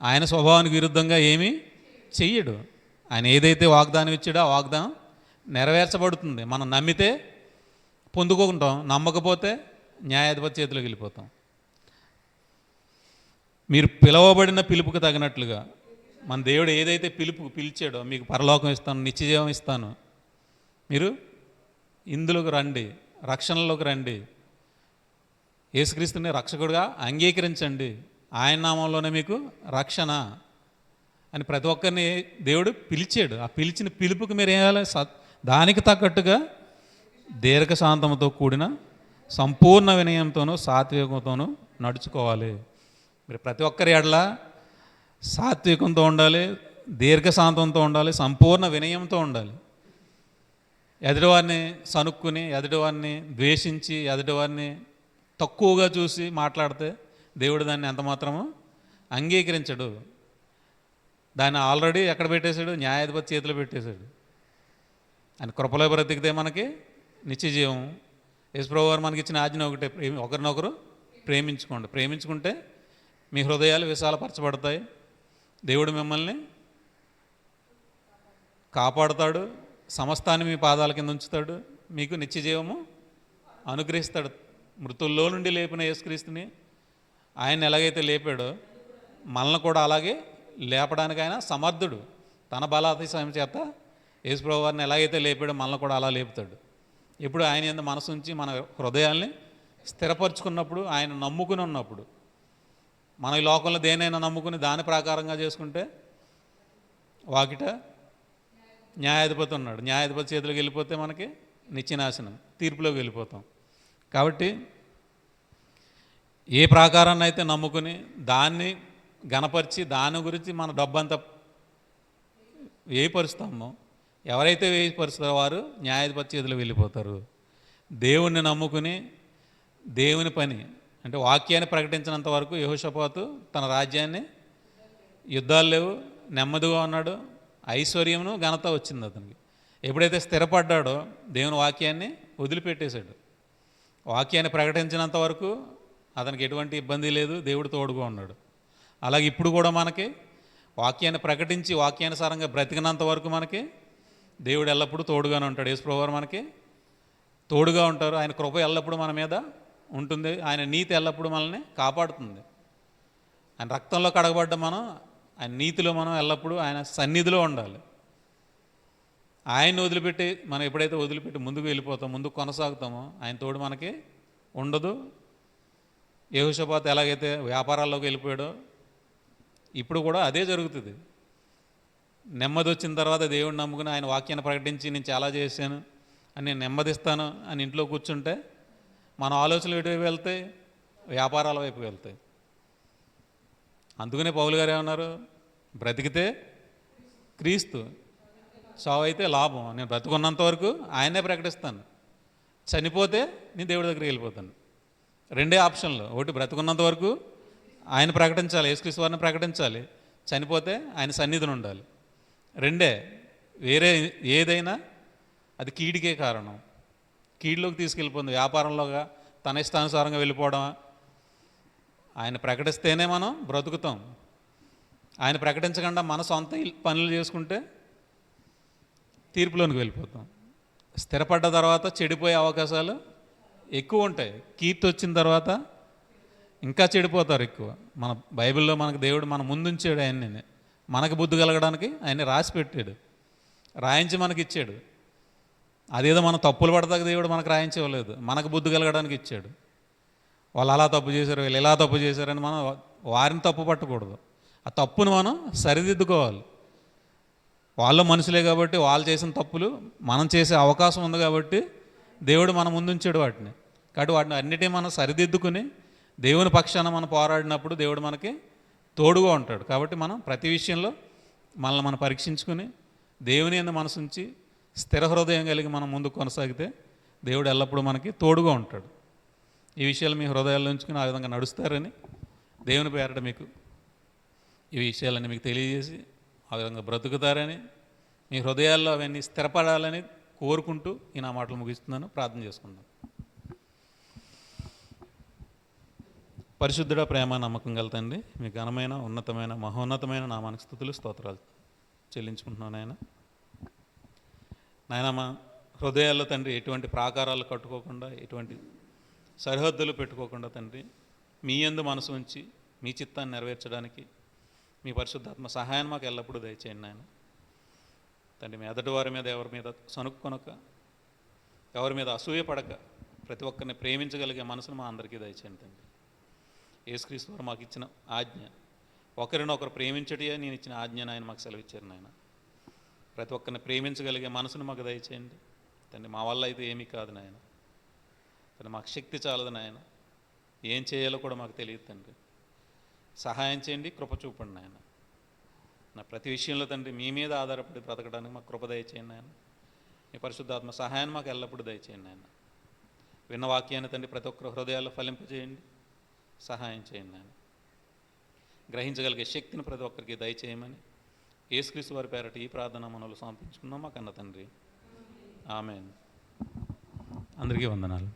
ఆయన స్వభావానికి విరుద్ధంగా ఏమీ చెయ్యడు. ఆయన ఏదైతే వాగ్దానం ఇచ్చాడో ఆ వాగ్దానం నెరవేర్చబడుతుంది. మనం నమ్మితే పొందుకుంటాం, నమ్మకపోతే న్యాయాధిపతి చేతిలోకి వెళ్ళిపోతాం. మీరు పిలవబడిన పిలుపుకు తగినట్లుగా మన దేవుడు ఏదైతే పిలిచాడో, మీకు పరలోకం ఇస్తాను, నిత్యజీవం ఇస్తాను, మీరు ఇందులోకి రండి, రక్షణలోకి రండి, యేసుక్రీస్తుని రక్షకుడిగా అంగీకరించండి, ఆయన నామంలోనే మీకు రక్షణ అని ప్రతి ఒక్కరిని దేవుడు పిలిచాడు. ఆ పిలిచిన పిలుపుకి మీరు ఏం చేయాలి? దానికి తగ్గట్టుగా దీర్ఘశాంతంతో కూడిన సంపూర్ణ వినయంతోనూ సాత్వికంతోనూ నడుచుకోవాలి. మీరు ప్రతి ఒక్కరి ఎడల సాత్వికంతో ఉండాలి, దీర్ఘశాంతంతో ఉండాలి, సంపూర్ణ వినయంతో ఉండాలి. ఎదుటివారిని సనుక్కుని, ఎదుటివారిని ద్వేషించి, ఎదుటివారిని తక్కువగా చూసి మాట్లాడితే దేవుడు దాన్ని ఎంత మాత్రమో అంగీకరించడు. దాన్ని ఆల్రెడీ ఎక్కడ పెట్టేశాడు? న్యాయాధిపతి చేతిలో పెట్టేశాడు. ఆయన కృపలో బ్రతికితే మనకి నిత్యజీవం. యేసుప్రభువు వారు మనకి ఇచ్చిన ఆజ్ఞ ఒకటే, ఒకరినొకరు ప్రేమించుకోండి. ప్రేమించుకుంటే మీ హృదయాలు విశాలపరచబడతాయి. దేవుడు మిమ్మల్ని కాపాడుతాడు, సమస్తాన్ని మీ పాదాల కింద ఉంచుతాడు, మీకు నిత్యజీవము అనుగ్రహిస్తాడు. మృతుల్లో నుండి లేపిన యేసుక్రీస్తుని ఆయన ఎలాగైతే లేపాడో మనల్ని కూడా అలాగే లేపడానికి ఆయన సమర్థుడు. తన బలాతిశయం చేత యేసుప్రభువు వారిని ఎలాగైతే లేపాడో మనల్ని కూడా అలా లేపుతాడు. ఇప్పుడు ఆయన యందు మనసు ఉంచి మన హృదయాల్ని స్థిరపరచుకున్నప్పుడు, ఆయన నమ్ముకుని ఉన్నప్పుడు, మన ఈ లోకంలో దేనైనా నమ్ముకుని దాని ప్రకారంగా చేసుకుంటే వాకిట న్యాయాధిపతి ఉన్నాడు. న్యాయాధిపతి చేతిలోకి వెళ్ళిపోతే మనకి నిత్యనాశనం, తీర్పులోకి వెళ్ళిపోతాం. కాబట్టి ఏ ప్రాకారాన్ని అయితే నమ్ముకుని దాన్ని గణపరిచి దాని గురించి మన డబ్బంతా వేయపరుస్తామో, ఎవరైతే వేయపరుస్తారో వారు న్యాయాధిపతి చేతిలో వెళ్ళిపోతారు. దేవుణ్ణి నమ్ముకుని దేవుని పని అంటే వాక్యాన్ని ప్రకటించినంత వరకు యెహోషాపాతు తన రాజ్యాన్ని, యుద్ధాలు లేవు, నెమ్మదిగా ఉన్నాడు, ఐశ్వర్యమును ఘనత వచ్చింది అతనికి. ఎప్పుడైతే స్థిరపడ్డాడో దేవుని వాక్యాన్ని వదిలిపెట్టేశాడు. వాక్యాన్ని ప్రకటించినంత వరకు అతనికి ఎటువంటి ఇబ్బంది లేదు, దేవుడు తోడుగా ఉన్నాడు. అలాగే ఇప్పుడు కూడా మనకి వాక్యాన్ని ప్రకటించి వాక్యానుసారంగా బ్రతికినంత వరకు మనకి దేవుడు ఎల్లప్పుడూ తోడుగానే ఉంటాడు. యేసుప్రభువు వారు మనకి తోడుగా ఉంటారు. ఆయన కృప ఎల్లప్పుడూ మన మీద ఉంటుంది. ఆయన నీతి ఎల్లప్పుడూ మనల్ని కాపాడుతుంది. ఆయన రక్తంలో కడగబడ్డ మనం, ఆయన నీతిలో మనం ఎల్లప్పుడూ ఆయన సన్నిధిలో ఉండాలి. ఆయన్ని వదిలిపెట్టి మనం ఎప్పుడైతే వదిలిపెట్టి ముందుకు వెళ్ళిపోతాం, ముందుకు కొనసాగుతామో ఆయన తోడు మనకి ఉండదు. యెహోషాపాతు ఎలాగైతే వ్యాపారాల్లోకి వెళ్ళిపోయాడో ఇప్పుడు కూడా అదే జరుగుతుంది. నెమ్మది వచ్చిన తర్వాత దేవుడిని నమ్ముకుని ఆయన వాక్యాన్ని ప్రకటించి నేను చాలా చేశాను అని, నేను నెమ్మదిస్తాను అని ఇంట్లో కూర్చుంటే మన ఆలోచనలు ఎటువైపు వెళ్తాయి? వ్యాపారాల వైపు వెళ్తాయి. అందుకనే పౌలు గారు ఏమన్నారు? బ్రతికితే క్రీస్తు, చావు అయితే లాభం. నేను బ్రతుకున్నంత వరకు ఆయనే ప్రకటిస్తాను, చనిపోతే నేను దేవుడి దగ్గరికి వెళ్ళిపోతాను. రెండే ఆప్షన్లు. ఒకటి బ్రతుకున్నంత వరకు ఆయన ప్రకటించాలి, యేసుక్రీస్తు వారిని ప్రకటించాలి, చనిపోతే ఆయన సన్నిధిని ఉండాలి. రెండే. వేరే ఏదైనా అది కీడికే కారణం, కీడులోకి తీసుకెళ్ళిపోతుంది. వ్యాపారంలోగా తన ఇష్టానుసారంగా వెళ్ళిపోవడం. ఆయన ప్రకటిస్తేనే మనం బ్రతుకుతాం. ఆయన ప్రకటించకుండా మన సొంత పనులు చేసుకుంటే తీర్పులోనికి వెళ్ళిపోతాం. స్థిరపడ్డ తర్వాత చెడిపోయే అవకాశాలు ఎక్కువ ఉంటాయి. కీర్తి వచ్చిన తర్వాత ఇంకా చెడిపోతారు ఎక్కువ. మన బైబిల్లో మనకు దేవుడు మన ముందుంచాడు. ఆయన్ని మనకు బుద్ధి కలగడానికి ఆయన్ని రాసి పెట్టాడు, రాయించి మనకి ఇచ్చాడు. అదేదో మనం తప్పులు పడతాక దేవుడు మనకు రాయించలేదు, మనకు బుద్ధి కలగడానికి ఇచ్చాడు. వాళ్ళు అలా తప్పు చేశారు, వీళ్ళు ఇలా తప్పు చేశారని మనం వారిని తప్పు పట్టకూడదు. ఆ తప్పును మనం సరిదిద్దుకోవాలి. వాళ్ళు మనుషులే కాబట్టి వాళ్ళు చేసిన తప్పులు మనం చేసే అవకాశం ఉంది కాబట్టి దేవుడు మన ముందుంచాడు వాటిని. కాబట్టి వాటిని అన్నిటినీ మనం సరిదిద్దుకుని దేవుని పక్షాన మనం పోరాడినప్పుడు దేవుడు మనకి తోడుగా ఉంటాడు. కాబట్టి మనం ప్రతి విషయంలో మనల్ని మనం పరీక్షించుకుని దేవుని యందు మనసుంచి స్థిర హృదయం కలిగి మనం ముందుకు కొనసాగితే దేవుడు ఎల్లప్పుడూ మనకి తోడుగా ఉంటాడు. ఈ విషయాలు మీ హృదయాల్లో ఉంచుకుని ఆ విధంగా నడుస్తారని దేవుని పేరట మీకు ఈ విషయాలన్నీ మీకు తెలియజేసి ఆ విధంగా బ్రతుకుతారని, మీ హృదయాల్లో అవన్నీ స్థిరపడాలని కోరుకుంటూ ఈ నా మాటలు ముగిస్తున్నాను. ప్రార్థన చేసుకుందాం. పరిశుద్ధుడ, ప్రేమ, నమ్మకం గల తండ్రి, మీ ఘనమైన, ఉన్నతమైన, మహోన్నతమైన నామానికి స్తుతులు, స్తోత్రాలు చెల్లించుకుంటున్నాను. నాయన మా హృదయాల్లో తండ్రి ఎటువంటి ప్రాకారాలు కట్టుకోకుండా, ఎటువంటి సరిహద్దులు పెట్టుకోకుండా తండ్రి మీ యందు మనసు ఉంచి మీ చిత్తాన్ని నెరవేర్చడానికి మీ పరిశుద్ధాత్మ సహాయాన్ని మాకు ఎల్లప్పుడూ దయచేయండి నాయన. తండ్రి మీ ఎదటి వారి మీద ఎవరి మీద సనుక్కొనక, ఎవరి మీద అసూయపడక ప్రతి ఒక్కరిని ప్రేమించగలిగే మనసును మా అందరికీ దయచేయండి తండ్రి. యేసుక్రీస్తు వారు మాకు ఇచ్చిన ఆజ్ఞ, ఒకరినొకరు ప్రేమించటే నేను ఇచ్చిన ఆజ్ఞను ఆయన మాకు సెలవిచ్చారు నాయన. ప్రతి ఒక్కరిని ప్రేమించగలిగే మనసును మాకు దయచేయండి. తండ్రి మా వల్ల అయితే ఏమీ కాదు నాయన. తండ్రి మాకు శక్తి చాలదు నాయన, ఏం చేయాలో కూడా మాకు తెలియదు తండ్రి. సహాయం చేయండి, కృప చూపండి నాయన. నా ప్రతి విషయంలో తండ్రి మీ మీద ఆధారపడి బ్రతకడానికి మాకు కృప దయచేయండి నాయన. మీ పరిశుద్ధాత్మ సహాయాన్ని మాకు ఎల్లప్పుడూ దయచేయండి నాయన. విన్న వాక్యాన్ని తండ్రి ప్రతి ఒక్కరు హృదయాల్లో ఫలింపజేయండి, సహాయం చేయండి నాయన. గ్రహించగలిగే శక్తిని ప్రతి ఒక్కరికి దయచేయమని యేసుక్రీస్తు వారి పేరట ఈ ప్రార్థన మనలో సమర్పించుకున్నాం మా కన్న తండ్రి. ఆమేన్. అందరికీ వందనాలు.